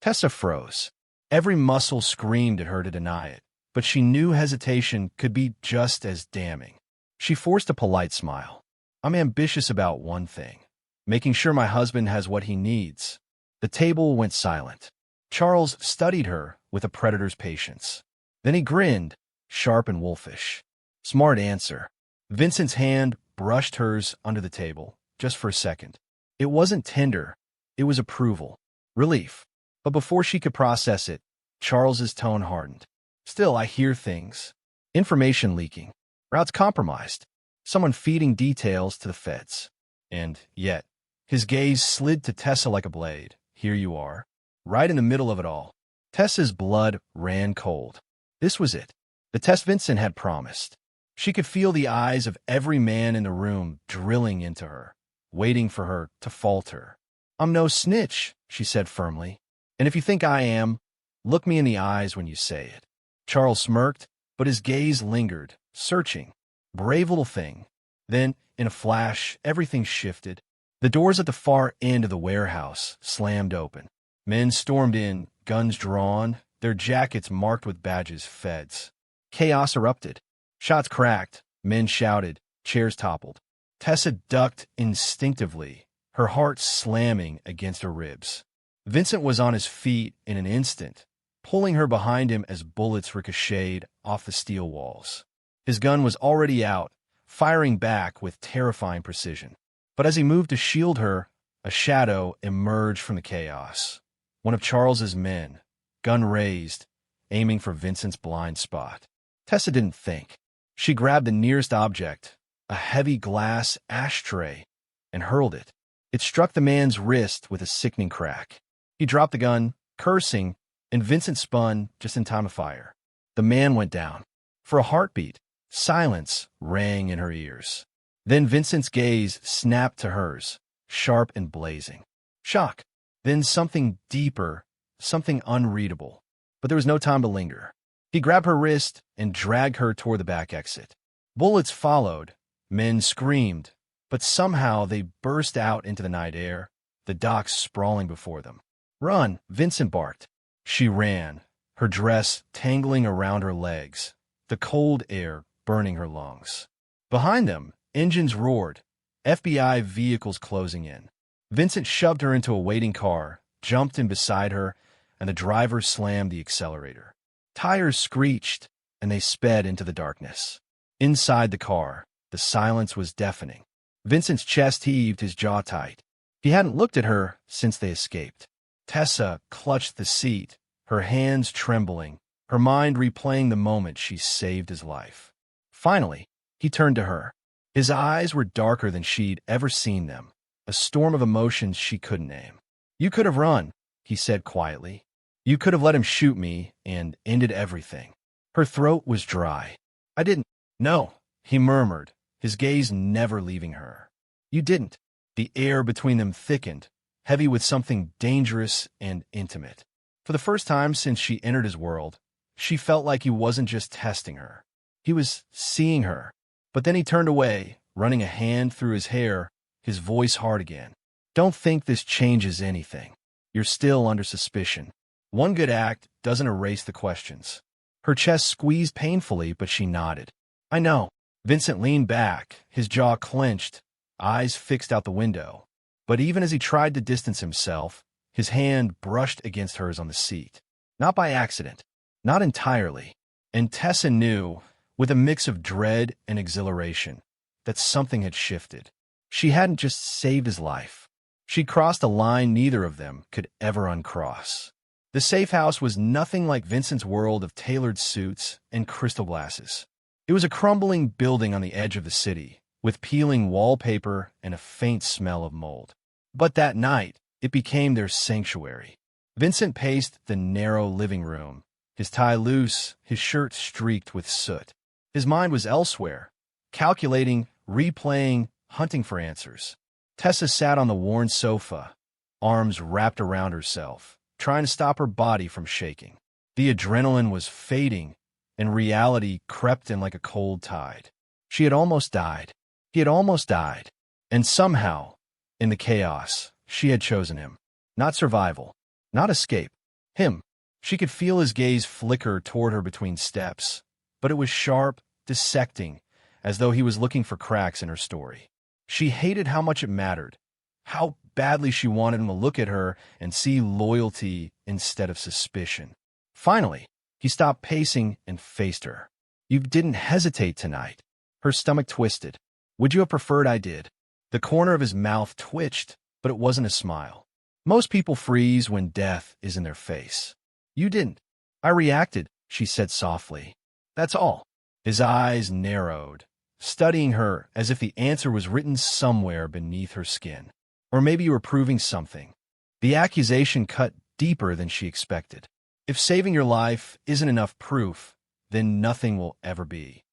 Tessa froze. Every muscle screamed at her to deny it, but she knew hesitation could be just as damning. She forced a polite smile. I'm ambitious about one thing, making sure my husband has what he needs. The table went silent. Charles studied her with a predator's patience. Then he grinned, sharp and wolfish. Smart answer. Vincent's hand brushed hers under the table, just for a second. It wasn't tender. It was approval. Relief. But before she could process it, Charles's tone hardened. Still, I hear things. Information leaking. Routes compromised. Someone feeding details to the feds. And yet, his gaze slid to Tessa like a blade. Here you are. Right in the middle of it all. Tessa's blood ran cold. This was it. The test Vincent had promised. She could feel the eyes of every man in the room drilling into her, waiting for her to falter. I'm no snitch, she said firmly. And if you think I am, look me in the eyes when you say it. Charles smirked, but his gaze lingered, searching. Brave little thing. Then, in a flash, everything shifted. The doors at the far end of the warehouse slammed open. Men stormed in, guns drawn, their jackets marked with badges feds. Chaos erupted. Shots cracked, men shouted, chairs toppled. Tessa ducked instinctively, her heart slamming against her ribs. Vincent was on his feet in an instant, pulling her behind him as bullets ricocheted off the steel walls. His gun was already out, firing back with terrifying precision. But as he moved to shield her, a shadow emerged from the chaos. One of Charles's men, gun raised, aiming for Vincent's blind spot. Tessa didn't think. She grabbed the nearest object, a heavy glass ashtray, and hurled it. It struck the man's wrist with a sickening crack. He dropped the gun, cursing, and Vincent spun just in time to fire. The man went down. For a heartbeat, silence rang in her ears. Then Vincent's gaze snapped to hers, sharp and blazing. Shock. Then something deeper, something unreadable. But there was no time to linger. He grabbed her wrist and dragged her toward the back exit. Bullets followed. Men screamed, but somehow they burst out into the night air, the docks sprawling before them. Run, Vincent barked. She ran, her dress tangling around her legs, the cold air burning her lungs. Behind them, engines roared, FBI vehicles closing in. Vincent shoved her into a waiting car, jumped in beside her, and the driver slammed the accelerator. Tires screeched, and they sped into the darkness. Inside the car, the silence was deafening. Vincent's chest heaved, his jaw tight. He hadn't looked at her since they escaped. Tessa clutched the seat, her hands trembling, her mind replaying the moment she saved his life. Finally, he turned to her. His eyes were darker than she'd ever seen them, a storm of emotions she couldn't name. You could have run, he said quietly. You could have let him shoot me and ended everything. Her throat was dry. I didn't. No, he murmured, his gaze never leaving her. You didn't. The air between them thickened, heavy with something dangerous and intimate. For the first time since she entered his world, she felt like he wasn't just testing her. He was seeing her. But then he turned away, running a hand through his hair, his voice hard again. Don't think this changes anything. You're still under suspicion. One good act doesn't erase the questions. Her chest squeezed painfully, but she nodded. I know. Vincent leaned back, his jaw clenched, eyes fixed out the window. But even as he tried to distance himself, his hand brushed against hers on the seat. Not by accident. Not entirely. And Tessa knew, with a mix of dread and exhilaration, that something had shifted. She hadn't just saved his life. She'd crossed a line neither of them could ever uncross. The safe house was nothing like Vincent's world of tailored suits and crystal glasses. It was a crumbling building on the edge of the city, with peeling wallpaper and a faint smell of mold. But that night, it became their sanctuary. Vincent paced the narrow living room, his tie loose, his shirt streaked with soot. His mind was elsewhere, calculating, replaying, hunting for answers. Tessa sat on the worn sofa, arms wrapped around herself, trying to stop her body from shaking. The adrenaline was fading, and reality crept in like a cold tide. She had almost died. He had almost died. And somehow, in the chaos, she had chosen him. Not survival, not escape. Him. She could feel his gaze flicker toward her between steps, but it was sharp, dissecting, as though he was looking for cracks in her story. She hated how much it mattered, how badly she wanted him to look at her and see loyalty instead of suspicion. Finally, he stopped pacing and faced her. You didn't hesitate tonight. Her stomach twisted. Would you have preferred I did? The corner of his mouth twitched, but it wasn't a smile. Most people freeze when death is in their face. You didn't. I reacted, she said softly. That's all. His eyes narrowed, studying her as if the answer was written somewhere beneath her skin. Or maybe you were proving something. The accusation cut deeper than she expected. If saving your life isn't enough proof, then nothing will ever be.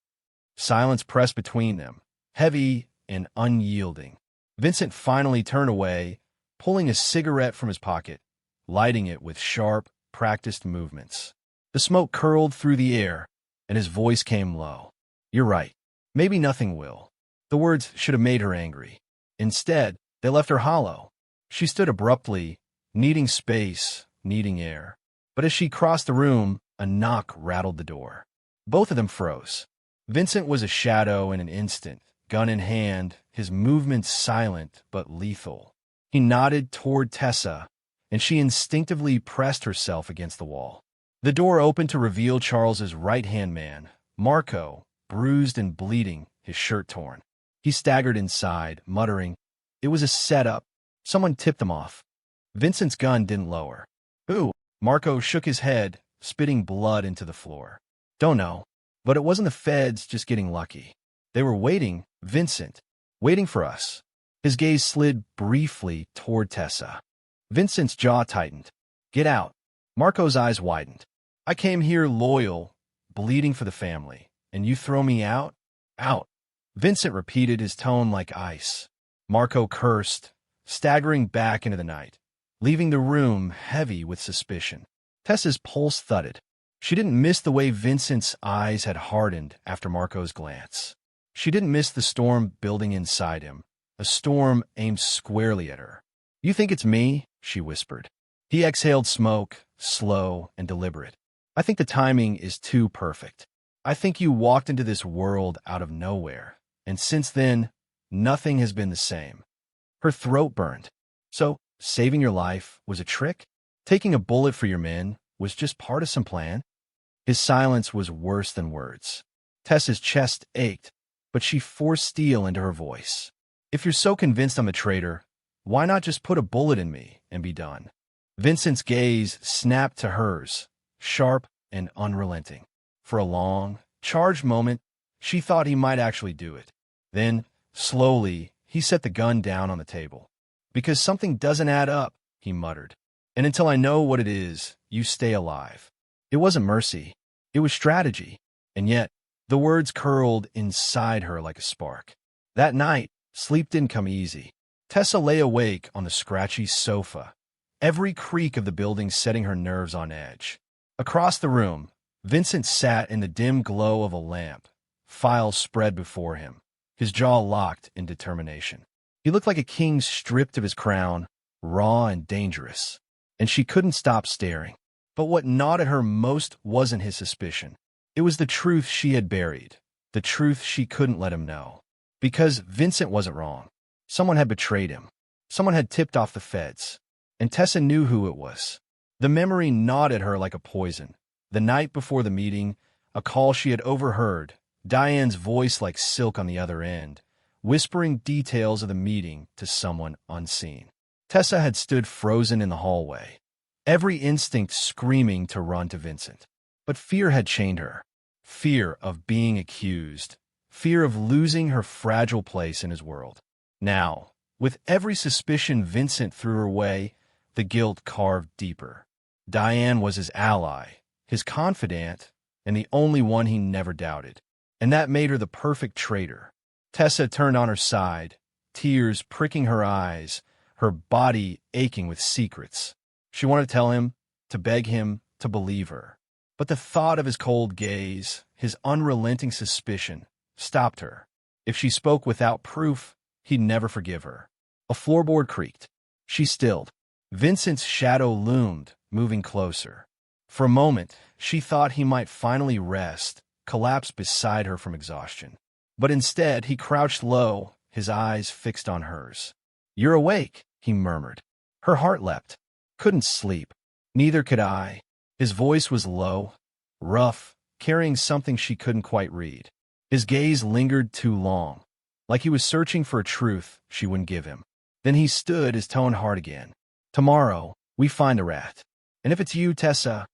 Silence pressed between them, heavy and unyielding. Vincent finally turned away, pulling a cigarette from his pocket, lighting it with sharp, practiced movements. The smoke curled through the air, and his voice came low. You're right. Maybe nothing will. The words should have made her angry. Instead, they left her hollow. She stood abruptly, needing space, needing air. But as she crossed the room, a knock rattled the door. Both of them froze. Vincent was a shadow in an instant, gun in hand, his movements silent but lethal. He nodded toward Tessa, and she instinctively pressed herself against the wall. The door opened to reveal Charles's right-hand man, Marco, bruised and bleeding, his shirt torn. He staggered inside, muttering, "It was a setup. Someone tipped them off." Vincent's gun didn't lower. "Who?" Marco shook his head, spitting blood into the floor. "Don't know. But it wasn't the feds just getting lucky. They were waiting, Vincent, waiting for us." His gaze slid briefly toward Tessa. Vincent's jaw tightened. "Get out." Marco's eyes widened. "I came here loyal, bleeding for the family, and you throw me out? Out." Vincent repeated, his tone like ice. Marco cursed, staggering back into the night, leaving the room heavy with suspicion. Tessa's pulse thudded. She didn't miss the way Vincent's eyes had hardened after Marco's glance. She didn't miss the storm building inside him, a storm aimed squarely at her. "You think it's me?" she whispered. He exhaled smoke, slow and deliberate. "I think the timing is too perfect. I think you walked into this world out of nowhere, and since then, nothing has been the same." Her throat burned. "So, saving your life was a trick? Taking a bullet for your men was just part of some plan?" His silence was worse than words. Tessa's chest ached, but she forced steel into her voice. "If you're so convinced I'm a traitor, why not just put a bullet in me and be done?" Vincent's gaze snapped to hers, sharp and unrelenting. For a long, charged moment, she thought he might actually do it. Then, slowly, he set the gun down on the table. "Because something doesn't add up," he muttered. "And until I know what it is, you stay alive." It wasn't mercy. It was strategy. And yet, the words curled inside her like a spark. That night, sleep didn't come easy. Tessa lay awake on the scratchy sofa, every creak of the building setting her nerves on edge. Across the room, Vincent sat in the dim glow of a lamp, files spread before him, his jaw locked in determination. He looked like a king stripped of his crown, raw and dangerous, and she couldn't stop staring. But what gnawed at her most wasn't his suspicion. It was the truth she had buried, the truth she couldn't let him know. Because Vincent wasn't wrong. Someone had betrayed him. Someone had tipped off the feds. And Tessa knew who it was. The memory gnawed at her like a poison. The night before the meeting, a call she had overheard, Diane's voice like silk on the other end, whispering details of the meeting to someone unseen. Tessa had stood frozen in the hallway, every instinct screaming to run to Vincent. But fear had chained her. Fear of being accused. Fear of losing her fragile place in his world. Now, with every suspicion Vincent threw her way, the guilt carved deeper. Diane was his ally, his confidant, and the only one he never doubted. And that made her the perfect traitor. Tessa turned on her side, tears pricking her eyes, her body aching with secrets. She wanted to tell him, to beg him to believe her. But the thought of his cold gaze, his unrelenting suspicion, stopped her. If she spoke without proof, he'd never forgive her. A floorboard creaked. She stilled. Vincent's shadow loomed, moving closer. For a moment, she thought he might finally rest, collapse beside her from exhaustion. But instead, he crouched low, his eyes fixed on hers. "You're awake," he murmured. Her heart leapt. "Couldn't sleep. Neither could I." His voice was low, rough, carrying something she couldn't quite read. His gaze lingered too long, like he was searching for a truth she wouldn't give him. Then he stood, his tone hard again. "Tomorrow, we find a rat. And if it's you, Tessa—"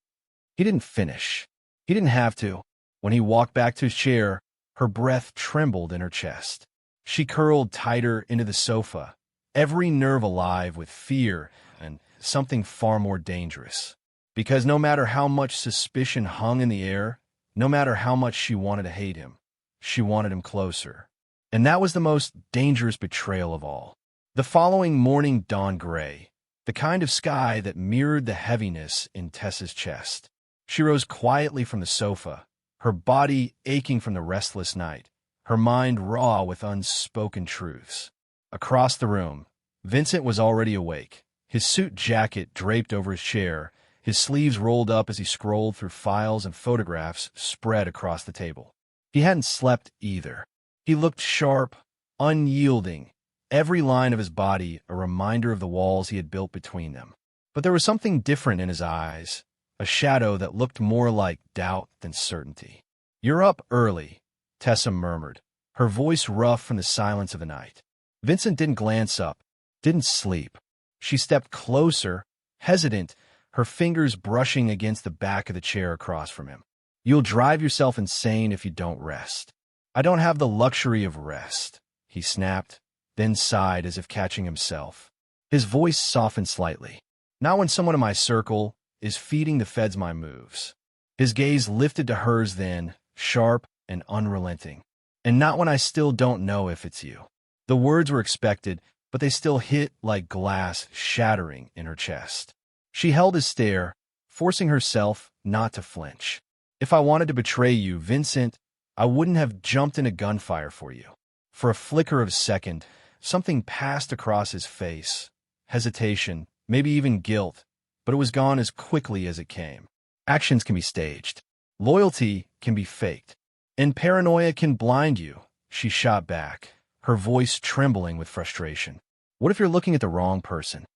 He didn't finish. He didn't have to. When he walked back to his chair, her breath trembled in her chest. She curled tighter into the sofa, every nerve alive with fear and something far more dangerous. Because no matter how much suspicion hung in the air, no matter how much she wanted to hate him, she wanted him closer. And that was the most dangerous betrayal of all. The following morning dawned gray, the kind of sky that mirrored the heaviness in Tessa's chest. She rose quietly from the sofa, her body aching from the restless night, her mind raw with unspoken truths. Across the room, Vincent was already awake, his suit jacket draped over his chair, his sleeves rolled up as he scrolled through files and photographs spread across the table. He hadn't slept either. He looked sharp, unyielding, every line of his body a reminder of the walls he had built between them. But there was something different in his eyes, a shadow that looked more like doubt than certainty. "You're up early," Tessa murmured, her voice rough from the silence of the night. Vincent didn't glance up, didn't sleep. She stepped closer, hesitant, her fingers brushing against the back of the chair across from him. "You'll drive yourself insane if you don't rest." "I don't have the luxury of rest," he snapped, then sighed as if catching himself. His voice softened slightly. "Not when someone in my circle is feeding the feds my moves." His gaze lifted to hers then, sharp and unrelenting. "And not when I still don't know if it's you." The words were expected, but they still hit like glass shattering in her chest. She held his stare, forcing herself not to flinch. "If I wanted to betray you, Vincent, I wouldn't have jumped into gunfire for you." For a flicker of a second, something passed across his face. Hesitation, maybe even guilt, but it was gone as quickly as it came. Actions can be staged. Loyalty can be faked. And paranoia can blind you, she shot back, her voice trembling with frustration. "What if you're looking at the wrong person?"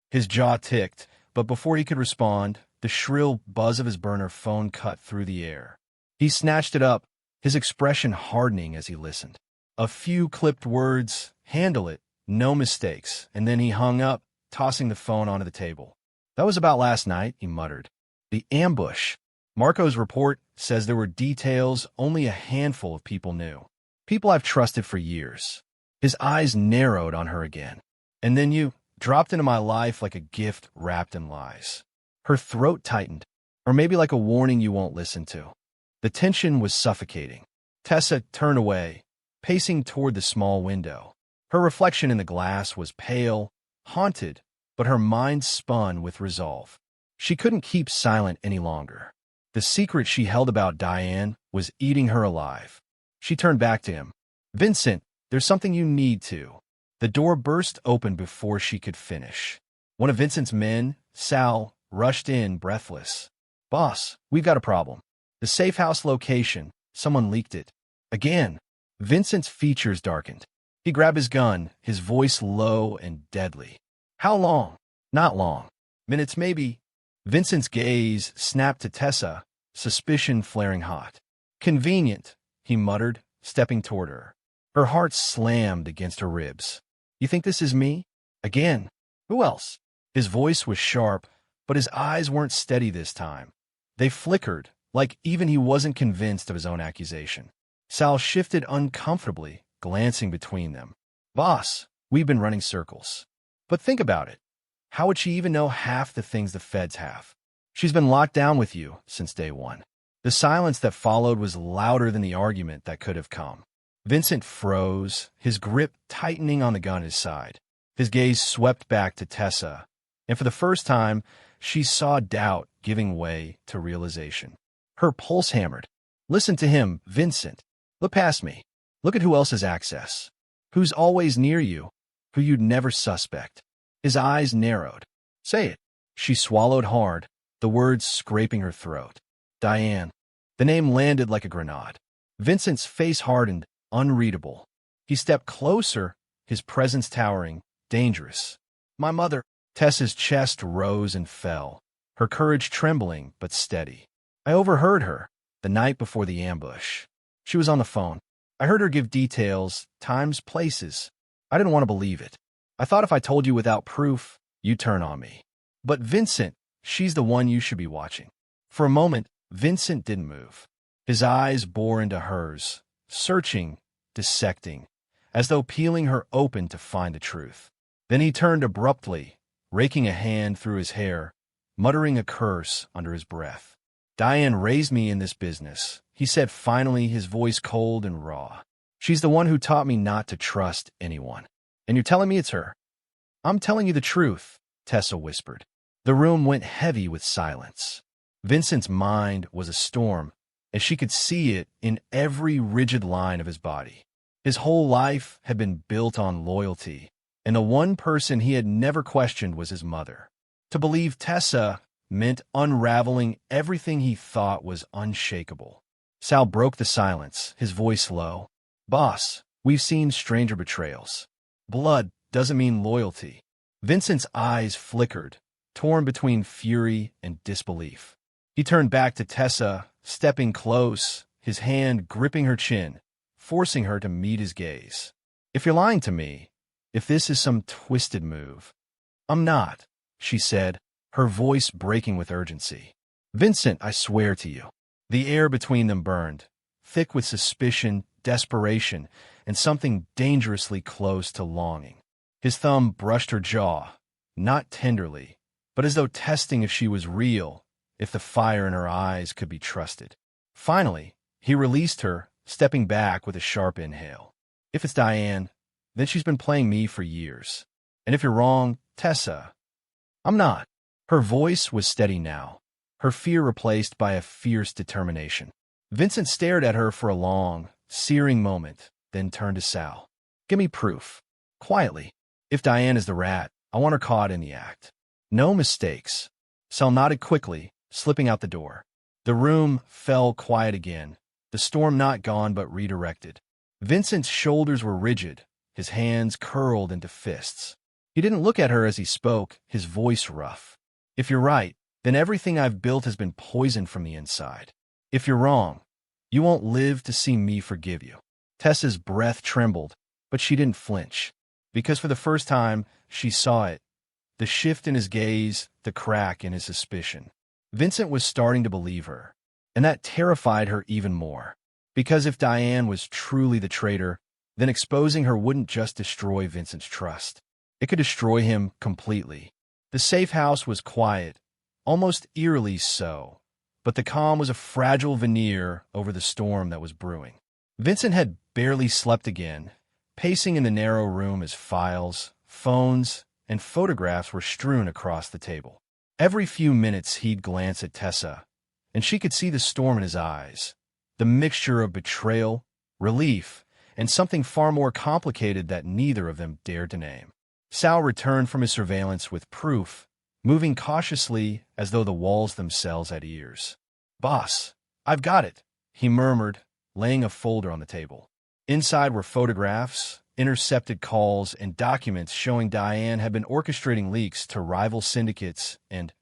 His jaw ticked, but before he could respond, the shrill buzz of his burner phone cut through the air. He snatched it up, his expression hardening as he listened. A few clipped words, "handle it, no mistakes," and then he hung up, tossing the phone onto the table. "That was about last night," he muttered. "The ambush. Marco's report says there were details only a handful of people knew. People I've trusted for years." His eyes narrowed on her again. "And then you dropped into my life like a gift wrapped in lies." Her throat tightened, or maybe like a warning you won't listen to. The tension was suffocating. Tessa turned away, pacing toward the small window. Her reflection in the glass was pale, haunted, but her mind spun with resolve. She couldn't keep silent any longer. The secret she held about Diane was eating her alive. She turned back to him. "Vincent, there's something you need to." The door burst open before she could finish. One of Vincent's men, Sal, rushed in, breathless. "Boss, we've got a problem. The safe house location, someone leaked it." Again, Vincent's features darkened. He grabbed his gun, his voice low and deadly. "How long?" "Not long. Minutes, maybe." Vincent's gaze snapped to Tessa, suspicion flaring hot. "Convenient," he muttered, stepping toward her. Her heart slammed against her ribs. "You think this is me? Again? Who else?" His voice was sharp, but his eyes weren't steady this time. They flickered, like even he wasn't convinced of his own accusation. Sal shifted uncomfortably, glancing between them. "Boss, we've been running circles. But think about it. How would she even know half the things the feds have? She's been locked down with you since day one." The silence that followed was louder than the argument that could have come. Vincent froze, his grip tightening on the gun at his side. His gaze swept back to Tessa, and for the first time, she saw doubt giving way to realization. Her pulse hammered. Listen to him, Vincent. Look past me. Look at who else has access. Who's always near you, who you'd never suspect. His eyes narrowed. Say it. She swallowed hard, the words scraping her throat. Diane. The name landed like a grenade. Vincent's face hardened, unreadable. He stepped closer, his presence towering, dangerous. My mother. Tessa's chest rose and fell, her courage trembling but steady. I overheard her, the night before the ambush. She was on the phone. I heard her give details, times, places. I didn't want to believe it. I thought if I told you without proof, you'd turn on me. But Vincent, she's the one you should be watching. For a moment, Vincent didn't move. His eyes bore into hers, searching, dissecting, as though peeling her open to find the truth. Then he turned abruptly, raking a hand through his hair, muttering a curse under his breath. Diane raised me in this business, he said finally, his voice cold and raw. She's the one who taught me not to trust anyone. And you're telling me it's her? I'm telling you the truth, Tessa whispered. The room went heavy with silence. Vincent's mind was a storm, and she could see it in every rigid line of his body. His whole life had been built on loyalty, and the one person he had never questioned was his mother. To believe Tessa meant unraveling everything he thought was unshakable. Sal broke the silence, his voice low. Boss, we've seen stranger betrayals. Blood doesn't mean loyalty. Vincent's eyes flickered, torn between fury and disbelief. He turned back to Tessa, stepping close, his hand gripping her chin, forcing her to meet his gaze. If you're lying to me, if this is some twisted move. I'm not, she said, her voice breaking with urgency. Vincent, I swear to you. The air between them burned, thick with suspicion, desperation, and something dangerously close to longing. His thumb brushed her jaw, not tenderly, but as though testing if she was real, if the fire in her eyes could be trusted. Finally, he released her, stepping back with a sharp inhale. If it's Diane, then she's been playing me for years. And if you're wrong, Tessa, I'm not. Her voice was steady now, her fear replaced by a fierce determination. Vincent stared at her for a long, searing moment, then turned to Sal. Give me proof. Quietly. If Diane is the rat, I want her caught in the act. No mistakes. Sal nodded quickly, slipping out the door. The room fell quiet again, the storm not gone but redirected. Vincent's shoulders were rigid, his hands curled into fists. He didn't look at her as he spoke, his voice rough. If you're right, then everything I've built has been poisoned from the inside. If you're wrong, you won't live to see me forgive you. Tessa's breath trembled, but she didn't flinch, because for the first time, she saw it. The shift in his gaze, the crack in his suspicion. Vincent was starting to believe her, and that terrified her even more. Because if Diane was truly the traitor, then exposing her wouldn't just destroy Vincent's trust. It could destroy him completely. The safe house was quiet, almost eerily so, but the calm was a fragile veneer over the storm that was brewing. Vincent had barely slept again, pacing in the narrow room as files, phones, and photographs were strewn across the table. Every few minutes he'd glance at Tessa, and she could see the storm in his eyes, the mixture of betrayal, relief, and something far more complicated that neither of them dared to name. Sal returned from his surveillance with proof, moving cautiously as though the walls themselves had ears. Boss, I've got it, he murmured, laying a folder on the table. Inside were photographs, intercepted calls, and documents showing Diane had been orchestrating leaks to rival syndicates and,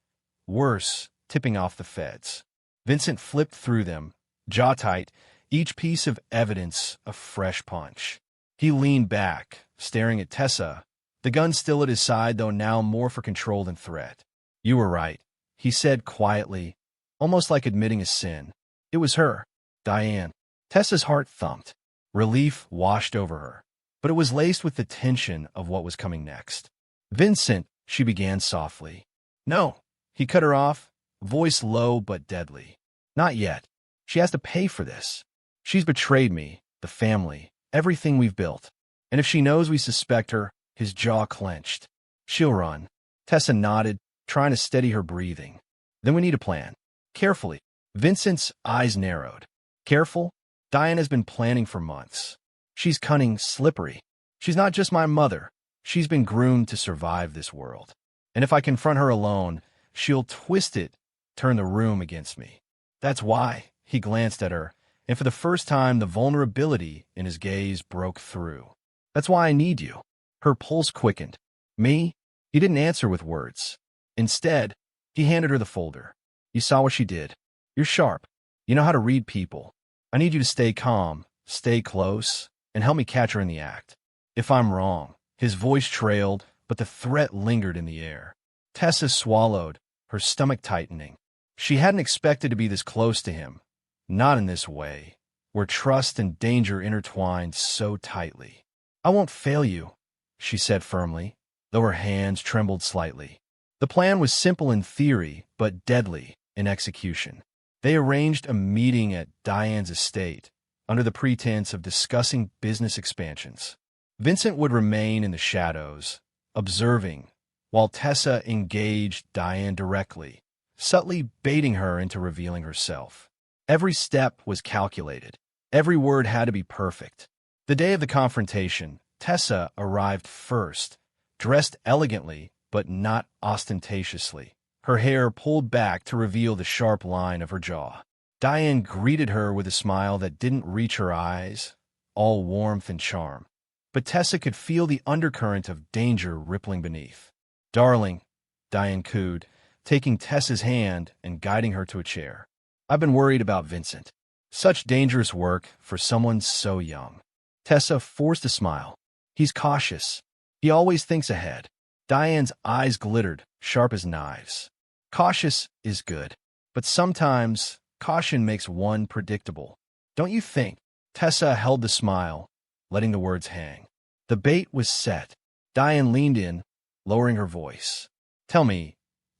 worse, tipping off the feds. Vincent flipped through them, jaw tight, each piece of evidence a fresh punch. He leaned back, staring at Tessa, the gun still at his side, though now more for control than threat. You were right, he said quietly, almost like admitting a sin. It was her, Diane. Tessa's heart thumped. Relief washed over her, but it was laced with the tension of what was coming next. Vincent, she began softly. No, he cut her off, voice low but deadly. Not yet. She has to pay for this. She's betrayed me, the family, everything we've built. And if she knows we suspect her, his jaw clenched. She'll run. Tessa nodded, trying to steady her breathing. Then we need a plan. Carefully. Vincent's eyes narrowed. Careful? Diane has been planning for months. She's cunning, slippery. She's not just my mother. She's been groomed to survive this world. And if I confront her alone, she'll twist it, turn the room against me. That's why. He glanced at her, and for the first time the vulnerability in his gaze broke through. That's why I need you. Her pulse quickened. Me? He didn't answer with words. Instead, he handed her the folder. You saw what she did. You're sharp. You know how to read people. I need you to stay calm, stay close, and help me catch her in the act. If I'm wrong. His voice trailed, but the threat lingered in the air. Tessa swallowed, her stomach tightening. She hadn't expected to be this close to him. Not in this way, where trust and danger intertwined so tightly. I won't fail you, she said firmly, though her hands trembled slightly. The plan was simple in theory, but deadly in execution. They arranged a meeting at Diane's estate, under the pretense of discussing business expansions. Vincent would remain in the shadows, observing, while Tessa engaged Diane directly, subtly baiting her into revealing herself. Every step was calculated. Every word had to be perfect. The day of the confrontation, Tessa arrived first, dressed elegantly but not ostentatiously, her hair pulled back to reveal the sharp line of her jaw. Diane greeted her with a smile that didn't reach her eyes, all warmth and charm. But Tessa could feel the undercurrent of danger rippling beneath. Darling, Diane cooed, taking Tessa's hand and guiding her to a chair. I've been worried about Vincent. Such dangerous work for someone so young. Tessa forced a smile. He's cautious. He always thinks ahead. Diane's eyes glittered, sharp as knives. Cautious is good, but sometimes caution makes one predictable. Don't you think? Tessa held the smile, letting the words hang. The bait was set. Diane leaned in, lowering her voice. Tell me,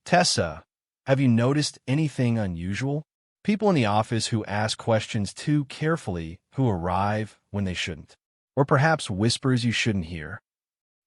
Tessa, have you noticed anything unusual? People in the office who ask questions too carefully, who arrive when they shouldn't. Or perhaps whispers you shouldn't hear.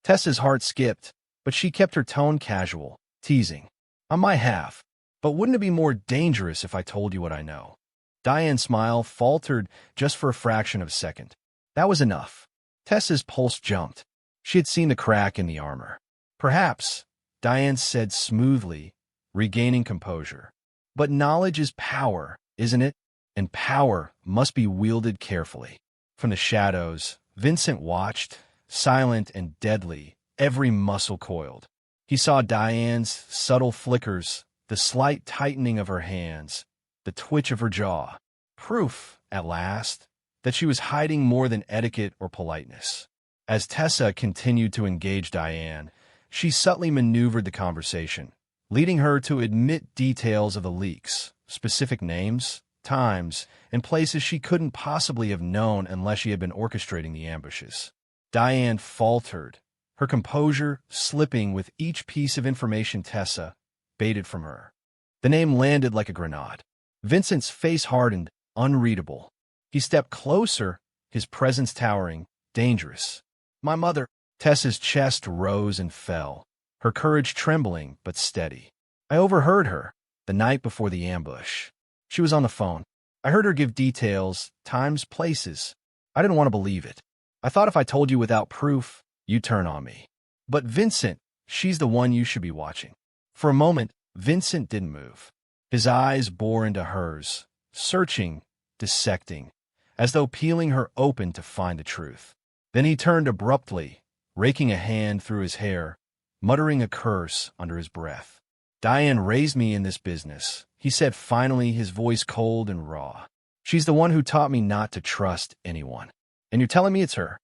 Tessa's heart skipped, but she kept her tone casual, teasing. I might have, but wouldn't it be more dangerous if I told you what I know? Diane's smile faltered just for a fraction of a second. That was enough. Tessa's pulse jumped. She had seen the crack in the armor. Perhaps, Diane said smoothly, regaining composure. But knowledge is power, isn't it? And power must be wielded carefully. From the shadows, Vincent watched, silent and deadly, every muscle coiled. He saw Diane's subtle flickers, the slight tightening of her hands, the twitch of her jaw. Proof, at last, that she was hiding more than etiquette or politeness. As Tessa continued to engage Diane, she subtly maneuvered the conversation, leading her to admit details of the leaks, specific names, times, and places she couldn't possibly have known unless she had been orchestrating the ambushes. Diane faltered, her composure slipping with each piece of information Tessa baited from her. The name landed like a grenade. Vincent's face hardened, unreadable. He stepped closer, his presence towering, dangerous. My mother. Tessa's chest rose and fell, her courage trembling but steady. I overheard her, the night before the ambush. She was on the phone. I heard her give details, times, places. I didn't want to believe it. I thought if I told you without proof, you'd turn on me. But Vincent, she's the one you should be watching. For a moment, Vincent didn't move. His eyes bore into hers, searching, dissecting, as though peeling her open to find the truth. Then he turned abruptly, raking a hand through his hair, muttering a curse under his breath. Diane raised me in this business, he said finally, his voice cold and raw. She's the one who taught me not to trust anyone. And you're telling me it's her?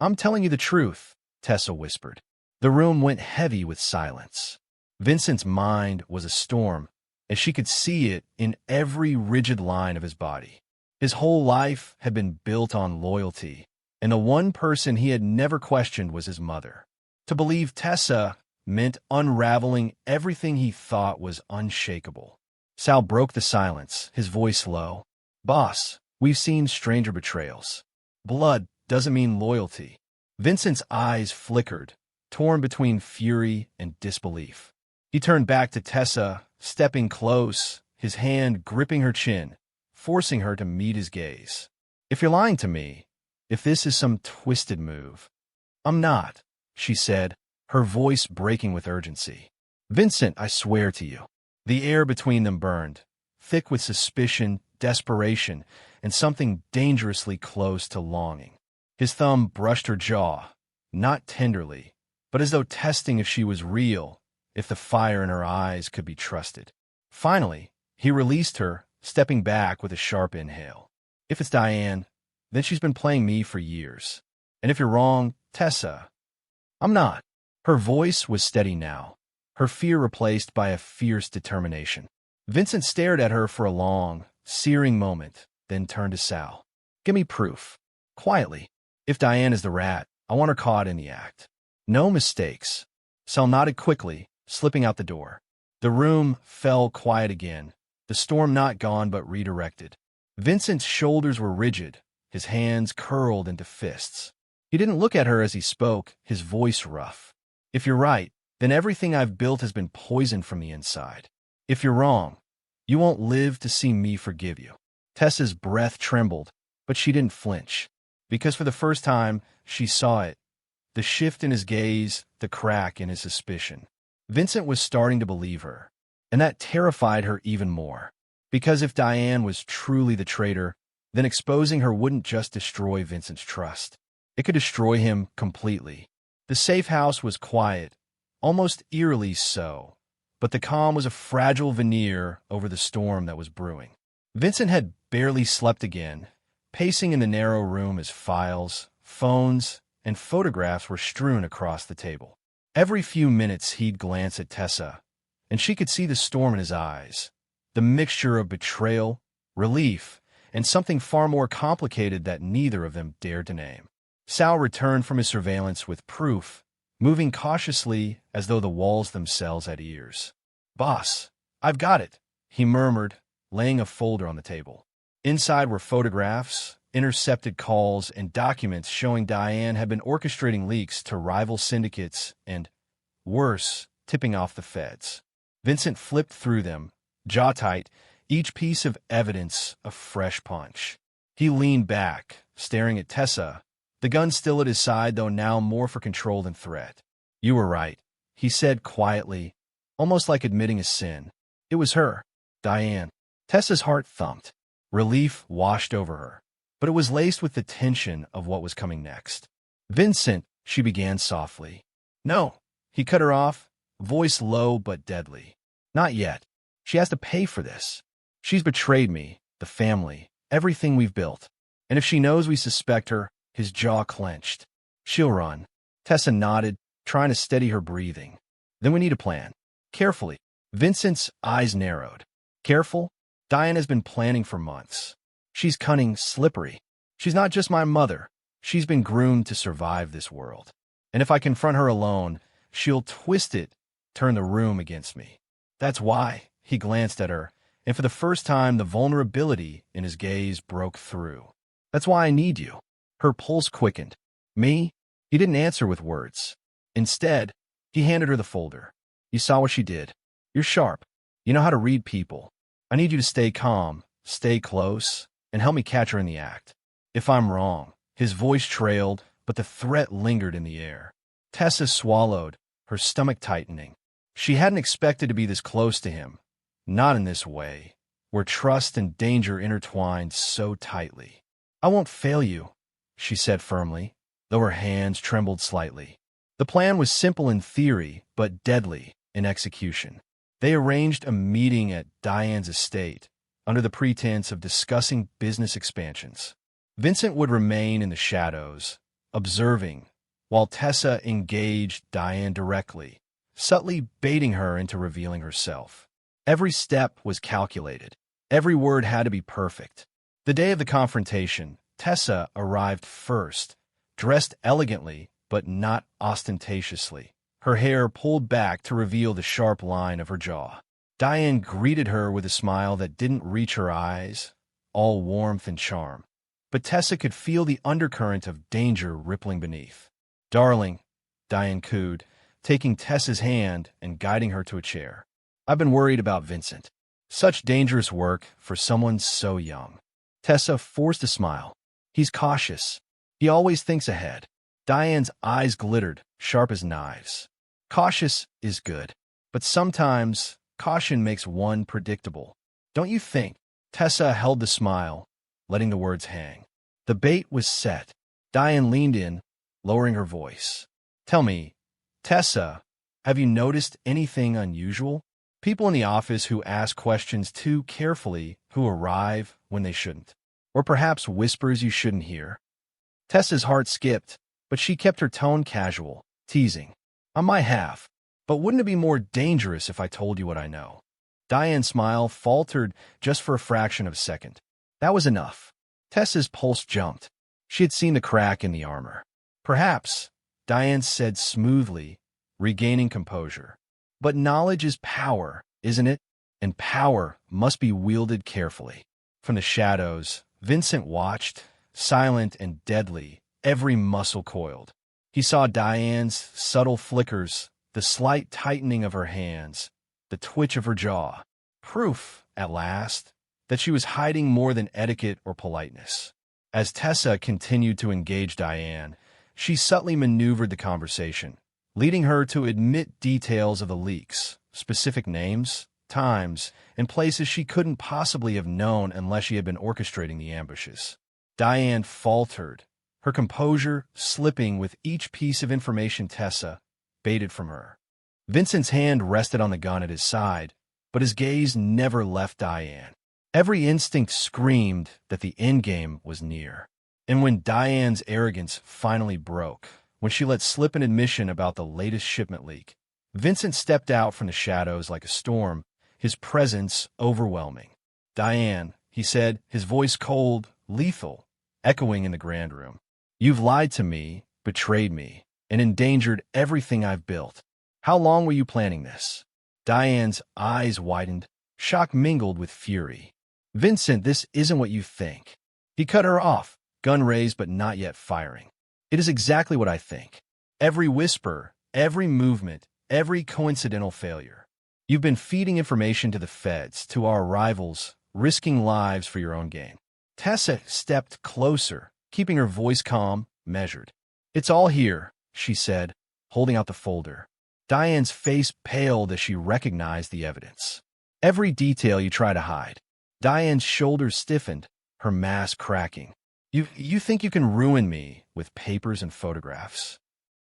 I'm telling you the truth, Tessa whispered. The room went heavy with silence. Vincent's mind was a storm, and she could see it in every rigid line of his body. His whole life had been built on loyalty, and the one person he had never questioned was his mother. To believe Tessa meant unraveling everything he thought was unshakable. Sal broke the silence, his voice low. Boss, we've seen stranger betrayals. Blood doesn't mean loyalty. Vincent's eyes flickered, torn between fury and disbelief. He turned back to Tessa, stepping close, his hand gripping her chin, forcing her to meet his gaze. "If you're lying to me, if this is some twisted move—" "I'm not," she said, her voice breaking with urgency. "Vincent, I swear to you." The air between them burned, thick with suspicion, desperation, and something dangerously close to longing. His thumb brushed her jaw, not tenderly, but as though testing if she was real, if the fire in her eyes could be trusted. Finally, he released her, stepping back with a sharp inhale. "If it's Diane, then she's been playing me for years. And if you're wrong, Tessa—" "I'm not." Her voice was steady now, her fear replaced by a fierce determination. Vincent stared at her for a long, searing moment, then turned to Sal. "Give me proof." Quietly. "If Diane is the rat, I want her caught in the act. No mistakes." Sal nodded quickly, slipping out the door. The room fell quiet again, the storm not gone but redirected. Vincent's shoulders were rigid, his hands curled into fists. He didn't look at her as he spoke, his voice rough. "If you're right, then everything I've built has been poisoned from the inside. If you're wrong, you won't live to see me forgive you." Tessa's breath trembled, but she didn't flinch, because for the first time, she saw it. The shift in his gaze, the crack in his suspicion. Vincent was starting to believe her, and that terrified her even more. Because if Diane was truly the traitor, then exposing her wouldn't just destroy Vincent's trust. It could destroy him completely. The safe house was quiet, almost eerily so, but the calm was a fragile veneer over the storm that was brewing. Vincent had barely slept again, pacing in the narrow room as files, phones, and photographs were strewn across the table. Every few minutes he'd glance at Tessa, and she could see the storm in his eyes, the mixture of betrayal, relief, and something far more complicated that neither of them dared to name. Sal returned from his surveillance with proof, moving cautiously as though the walls themselves had ears. "Boss, I've got it," he murmured, laying a folder on the table. Inside were photographs, intercepted calls, and documents showing Diane had been orchestrating leaks to rival syndicates and, worse, tipping off the feds. Vincent flipped through them, jaw tight, each piece of evidence a fresh punch. He leaned back, staring at Tessa, the gun still at his side, though now more for control than threat. "You were right," he said quietly, almost like admitting a sin. "It was her, Diane." Tessa's heart thumped. Relief washed over her, but it was laced with the tension of what was coming next. "Vincent," she began softly. "No," he cut her off, voice low but deadly. "Not yet. She has to pay for this. She's betrayed me, the family, everything we've built. And if she knows we suspect her," his jaw clenched, "she'll run." Tessa nodded, trying to steady her breathing. "Then we need a plan." Carefully. Vincent's eyes narrowed. "Careful? Diane has been planning for months. She's cunning, slippery. She's not just my mother. She's been groomed to survive this world. And if I confront her alone, she'll twist it, turn the room against me. That's why," he glanced at her, and for the first time the vulnerability in his gaze broke through. "That's why I need you." Her pulse quickened. "Me?" He didn't answer with words. Instead, he handed her the folder. "You saw what she did. You're sharp. You know how to read people. I need you to stay calm, stay close, and help me catch her in the act. If I'm wrong." His voice trailed, but the threat lingered in the air. Tessa swallowed, her stomach tightening. She hadn't expected to be this close to him. Not in this way, where trust and danger intertwined so tightly. "I won't fail you," she said firmly, though her hands trembled slightly. The plan was simple in theory, but deadly in execution. They arranged a meeting at Diane's estate, under the pretense of discussing business expansions. Vincent would remain in the shadows, observing, while Tessa engaged Diane directly, subtly baiting her into revealing herself. Every step was calculated. Every word had to be perfect. The day of the confrontation, Tessa arrived first, dressed elegantly but not ostentatiously, her hair pulled back to reveal the sharp line of her jaw. Diane greeted her with a smile that didn't reach her eyes, all warmth and charm. But Tessa could feel the undercurrent of danger rippling beneath. "Darling," Diane cooed, taking Tessa's hand and guiding her to a chair. "I've been worried about Vincent. Such dangerous work for someone so young." Tessa forced a smile. "He's cautious. He always thinks ahead." Diane's eyes glittered, sharp as knives. "Cautious is good, but sometimes caution makes one predictable. Don't you think?" Tessa held the smile, letting the words hang. The bait was set. Diane leaned in, lowering her voice. "Tell me, Tessa, have you noticed anything unusual? People in the office who ask questions too carefully, who arrive when they shouldn't, or perhaps whispers you shouldn't hear?" Tessa's heart skipped, but she kept her tone casual, teasing. "I might have, but wouldn't it be more dangerous if I told you what I know?" Diane's smile faltered just for a fraction of a second. That was enough. Tessa's pulse jumped. She had seen the crack in the armor. "Perhaps," Diane said smoothly, regaining composure. "But knowledge is power, isn't it? And power must be wielded carefully." From the shadows, Vincent watched, silent and deadly, every muscle coiled. He saw Diane's subtle flickers, the slight tightening of her hands, the twitch of her jaw. Proof, at last, that she was hiding more than etiquette or politeness. As Tessa continued to engage Diane, she subtly maneuvered the conversation, leading her to admit details of the leaks, specific names, times, and places she couldn't possibly have known unless she had been orchestrating the ambushes. Diane faltered, her composure slipping with each piece of information Tessa baited from her. Vincent's hand rested on the gun at his side, but his gaze never left Diane. Every instinct screamed that the endgame was near. And when Diane's arrogance finally broke, when she let slip an admission about the latest shipment leak, Vincent stepped out from the shadows like a storm, his presence overwhelming. "Diane," he said, his voice cold, lethal, echoing in the grand room. "You've lied to me, betrayed me, and endangered everything I've built. How long were you planning this?" Diane's eyes widened, shock mingled with fury. "Vincent, this isn't what you think." He cut her off, gun raised but not yet firing. "It is exactly what I think. Every whisper, every movement, every coincidental failure. You've been feeding information to the feds, to our rivals, risking lives for your own gain." Tessa stepped closer, keeping her voice calm, measured. "It's all here," she said, holding out the folder. Diane's face paled as she recognized the evidence. "Every detail you try to hide." Diane's shoulders stiffened, her mask cracking. You think you can ruin me with papers and photographs?"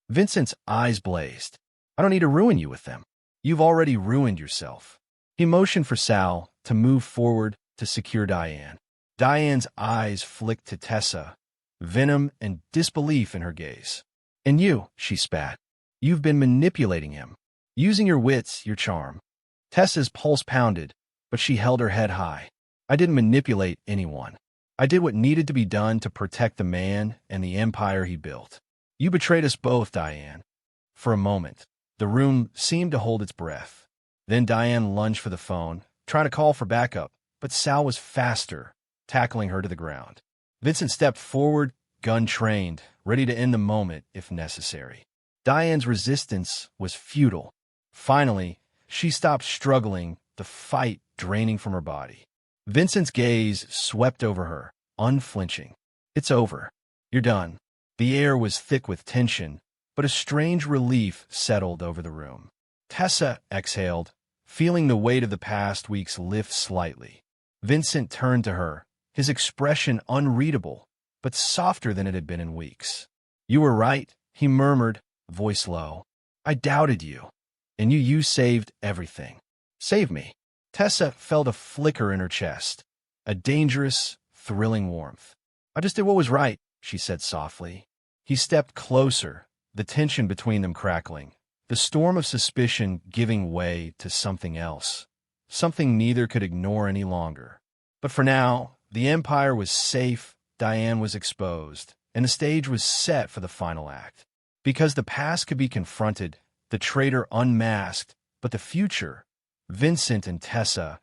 Vincent's eyes blazed. "I don't need to ruin you with them. You've already ruined yourself." He motioned for Sal to move forward to secure Diane. Diane's eyes flicked to Tessa, venom and disbelief in her gaze. "And you," she spat. "You've been manipulating him, using your wits, your charm." Tessa's pulse pounded, but she held her head high. "I didn't manipulate anyone. I did what needed to be done to protect the man and the empire he built." "You betrayed us both, Diane." For a moment, the room seemed to hold its breath. Then Diane lunged for the phone, trying to call for backup, but Sal was faster, tackling her to the ground. Vincent stepped forward, gun trained, ready to end the moment if necessary. Diane's resistance was futile. Finally, she stopped struggling, the fight draining from her body. Vincent's gaze swept over her, unflinching. "It's over. You're done." The air was thick with tension, but a strange relief settled over the room. Tessa exhaled, feeling the weight of the past weeks lift slightly. Vincent turned to her, his expression unreadable, but softer than it had been in weeks. "You were right," he murmured, voice low. "I doubted you. And you saved everything." "Save me." Tessa felt a flicker in her chest, a dangerous, thrilling warmth. "I just did what was right," she said softly. He stepped closer, the tension between them crackling, the storm of suspicion giving way to something else, something neither could ignore any longer. But for now, the empire was safe, Diane was exposed, and the stage was set for the final act. Because the past could be confronted, the traitor unmasked, but the future, Vincent and Tessa,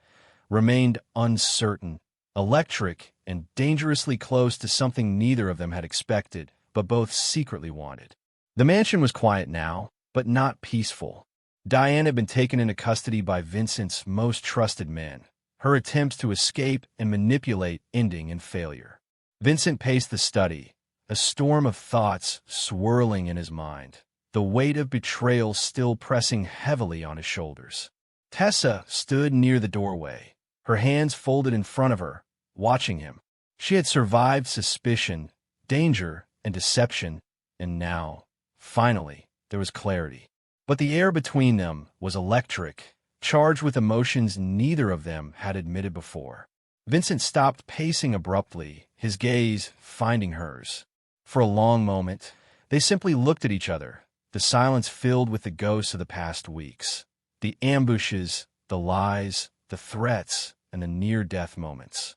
remained uncertain, electric, and dangerously close to something neither of them had expected, but both secretly wanted. The mansion was quiet now, but not peaceful. Diane had been taken into custody by Vincent's most trusted men, her attempts to escape and manipulate ending in failure. Vincent paced the study, a storm of thoughts swirling in his mind, the weight of betrayal still pressing heavily on his shoulders. Tessa stood near the doorway, her hands folded in front of her, watching him. She had survived suspicion, danger, and deception, and now, finally, there was clarity. But the air between them was electric, charged with emotions neither of them had admitted before. Vincent stopped pacing abruptly, his gaze finding hers. For a long moment, they simply looked at each other, the silence filled with the ghosts of the past weeks. The ambushes, the lies, the threats, and the near-death moments.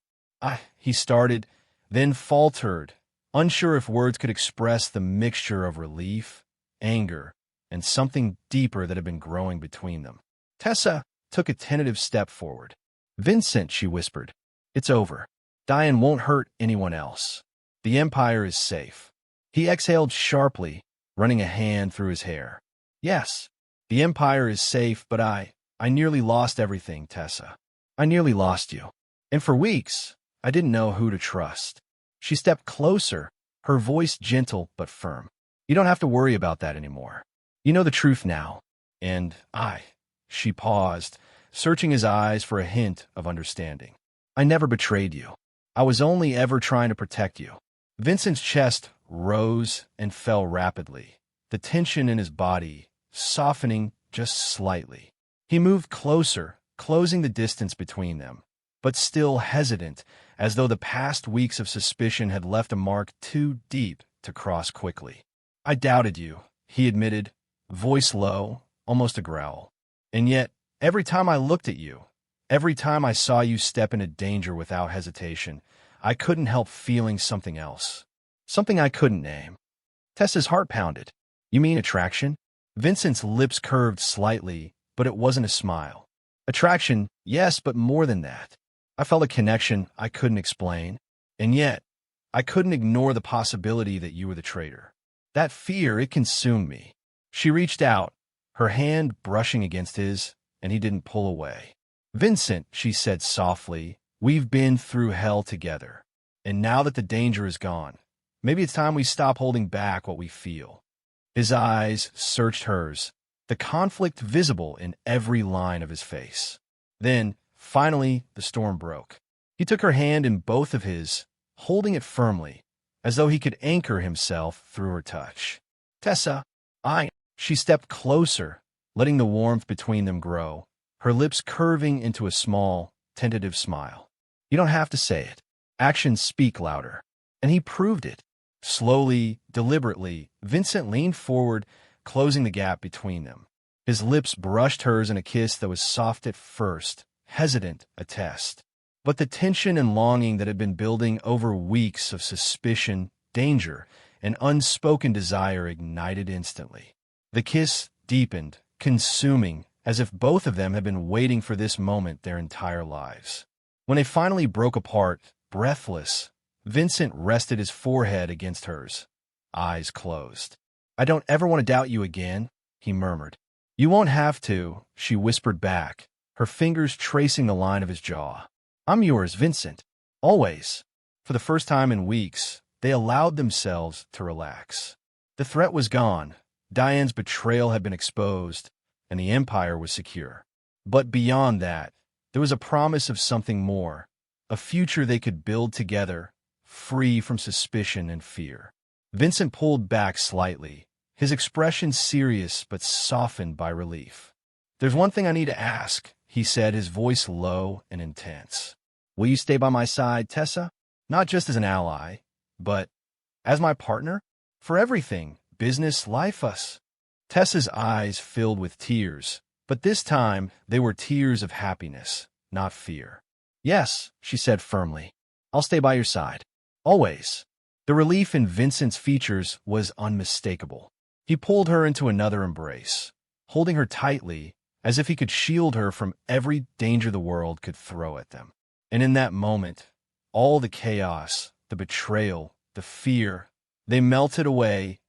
He started, then faltered, unsure if words could express the mixture of relief, anger, and something deeper that had been growing between them. Tessa took a tentative step forward. "Vincent," she whispered, "it's over. Diane won't hurt anyone else. The Empire is safe." He exhaled sharply, running a hand through his hair. "Yes, the Empire is safe, but I nearly lost everything, Tessa. I nearly lost you. And for weeks, I didn't know who to trust." She stepped closer, her voice gentle but firm. "You don't have to worry about that anymore. You know the truth now. And She paused, searching his eyes for a hint of understanding. "I never betrayed you. I was only ever trying to protect you." Vincent's chest rose and fell rapidly, the tension in his body softening just slightly. He moved closer, closing the distance between them, but still hesitant, as though the past weeks of suspicion had left a mark too deep to cross quickly. "I doubted you," he admitted, voice low, almost a growl. "And yet, every time I looked at you, every time I saw you step into danger without hesitation, I couldn't help feeling something else. Something I couldn't name." Tessa's heart pounded. "You mean attraction?" Vincent's lips curved slightly, but it wasn't a smile. "Attraction, yes, but more than that. I felt a connection I couldn't explain, and yet, I couldn't ignore the possibility that you were the traitor. That fear, it consumed me." She reached out, her hand brushing against his, and he didn't pull away. "Vincent," she said softly, "we've been through hell together. And now that the danger is gone, maybe it's time we stop holding back what we feel." His eyes searched hers, the conflict visible in every line of his face. Then, finally, the storm broke. He took her hand in both of his, holding it firmly, as though he could anchor himself through her touch. "Tessa, She stepped closer, letting the warmth between them grow, her lips curving into a small, tentative smile. "You don't have to say it. Actions speak louder." And he proved it. Slowly, deliberately, Vincent leaned forward, closing the gap between them. His lips brushed hers in a kiss that was soft at first, hesitant, a test. But the tension and longing that had been building over weeks of suspicion, danger, and unspoken desire ignited instantly. The kiss deepened, consuming, as if both of them had been waiting for this moment their entire lives. When they finally broke apart, breathless, Vincent rested his forehead against hers, eyes closed. "I don't ever want to doubt you again," he murmured. "You won't have to," she whispered back, her fingers tracing the line of his jaw. "I'm yours, Vincent. Always." For the first time in weeks, they allowed themselves to relax. The threat was gone. Diane's betrayal had been exposed, and the Empire was secure. But beyond that, there was a promise of something more, a future they could build together, free from suspicion and fear. Vincent pulled back slightly, his expression serious but softened by relief. "There's one thing I need to ask," he said, his voice low and intense. "Will you stay by my side, Tessa? Not just as an ally, but as my partner? For everything. Business, life, us." Tessa's eyes filled with tears, but this time they were tears of happiness, not fear. "Yes," she said firmly. "I'll stay by your side. Always." The relief in Vincent's features was unmistakable. He pulled her into another embrace, holding her tightly, as if he could shield her from every danger the world could throw at them. And in that moment, all the chaos, the betrayal, the fear, they melted away,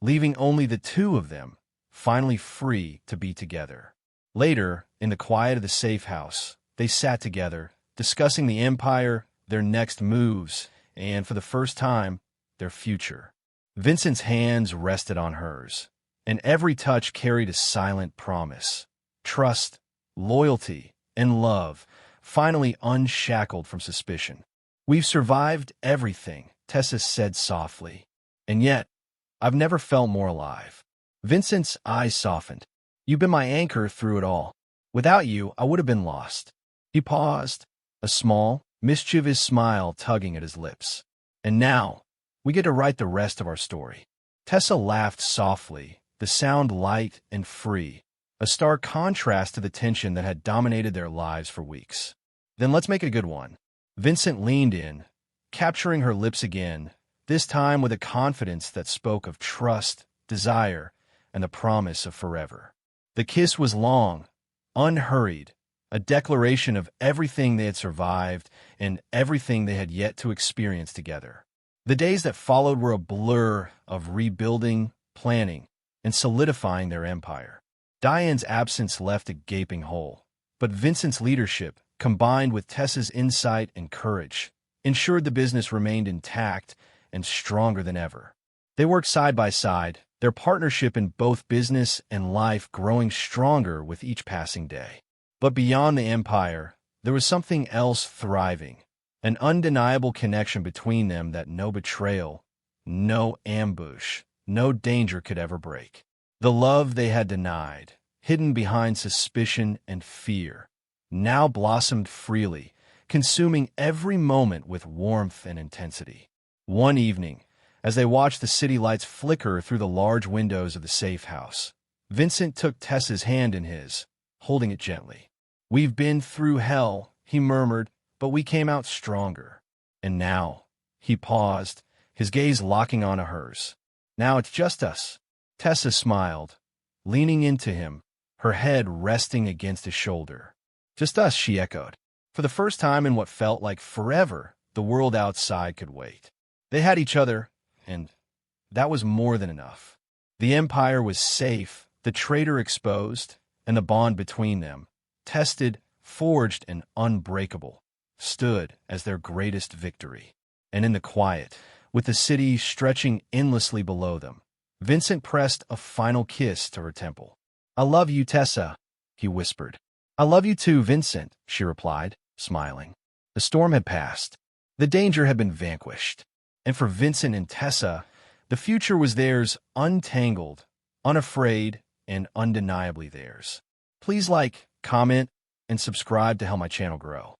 leaving only the two of them, finally free to be together. Later, in the quiet of the safe house, they sat together, discussing the empire, their next moves, and, for the first time, their future. Vincent's hands rested on hers, and every touch carried a silent promise. Trust, loyalty, and love, finally unshackled from suspicion. "We've survived everything," Tessa said softly. "And yet, I've never felt more alive." Vincent's eyes softened. "You've been my anchor through it all. Without you, I would have been lost." He paused, a small, mischievous smile tugging at his lips. "And now, we get to write the rest of our story." Tessa laughed softly, the sound light and free, a stark contrast to the tension that had dominated their lives for weeks. "Then let's make it a good one." Vincent leaned in, capturing her lips again, this time with a confidence that spoke of trust, desire, and the promise of forever. The kiss was long, unhurried, a declaration of everything they had survived and everything they had yet to experience together. The days that followed were a blur of rebuilding, planning, and solidifying their empire. Diane's absence left a gaping hole, but Vincent's leadership, combined with Tessa's insight and courage, ensured the business remained intact and stronger than ever. They worked side by side, their partnership in both business and life growing stronger with each passing day. But beyond the empire, there was something else thriving, an undeniable connection between them that no betrayal, no ambush, no danger could ever break. The love they had denied, hidden behind suspicion and fear, now blossomed freely, consuming every moment with warmth and intensity. One evening, as they watched the city lights flicker through the large windows of the safe house, Vincent took Tessa's hand in his, holding it gently. "We've been through hell," he murmured, "but we came out stronger. And now," he paused, his gaze locking onto hers, "now it's just us." Tessa smiled, leaning into him, her head resting against his shoulder. "Just us," she echoed. For the first time in what felt like forever, the world outside could wait. They had each other, and that was more than enough. The empire was safe, the traitor exposed, and the bond between them, tested, forged, and unbreakable, stood as their greatest victory. And in the quiet, with the city stretching endlessly below them, Vincent pressed a final kiss to her temple. "I love you, Tessa," he whispered. "I love you too, Vincent," she replied, smiling. The storm had passed. The danger had been vanquished. And for Vincent and Tessa, the future was theirs, untangled, unafraid, and undeniably theirs. Please like, comment, and subscribe to help my channel grow.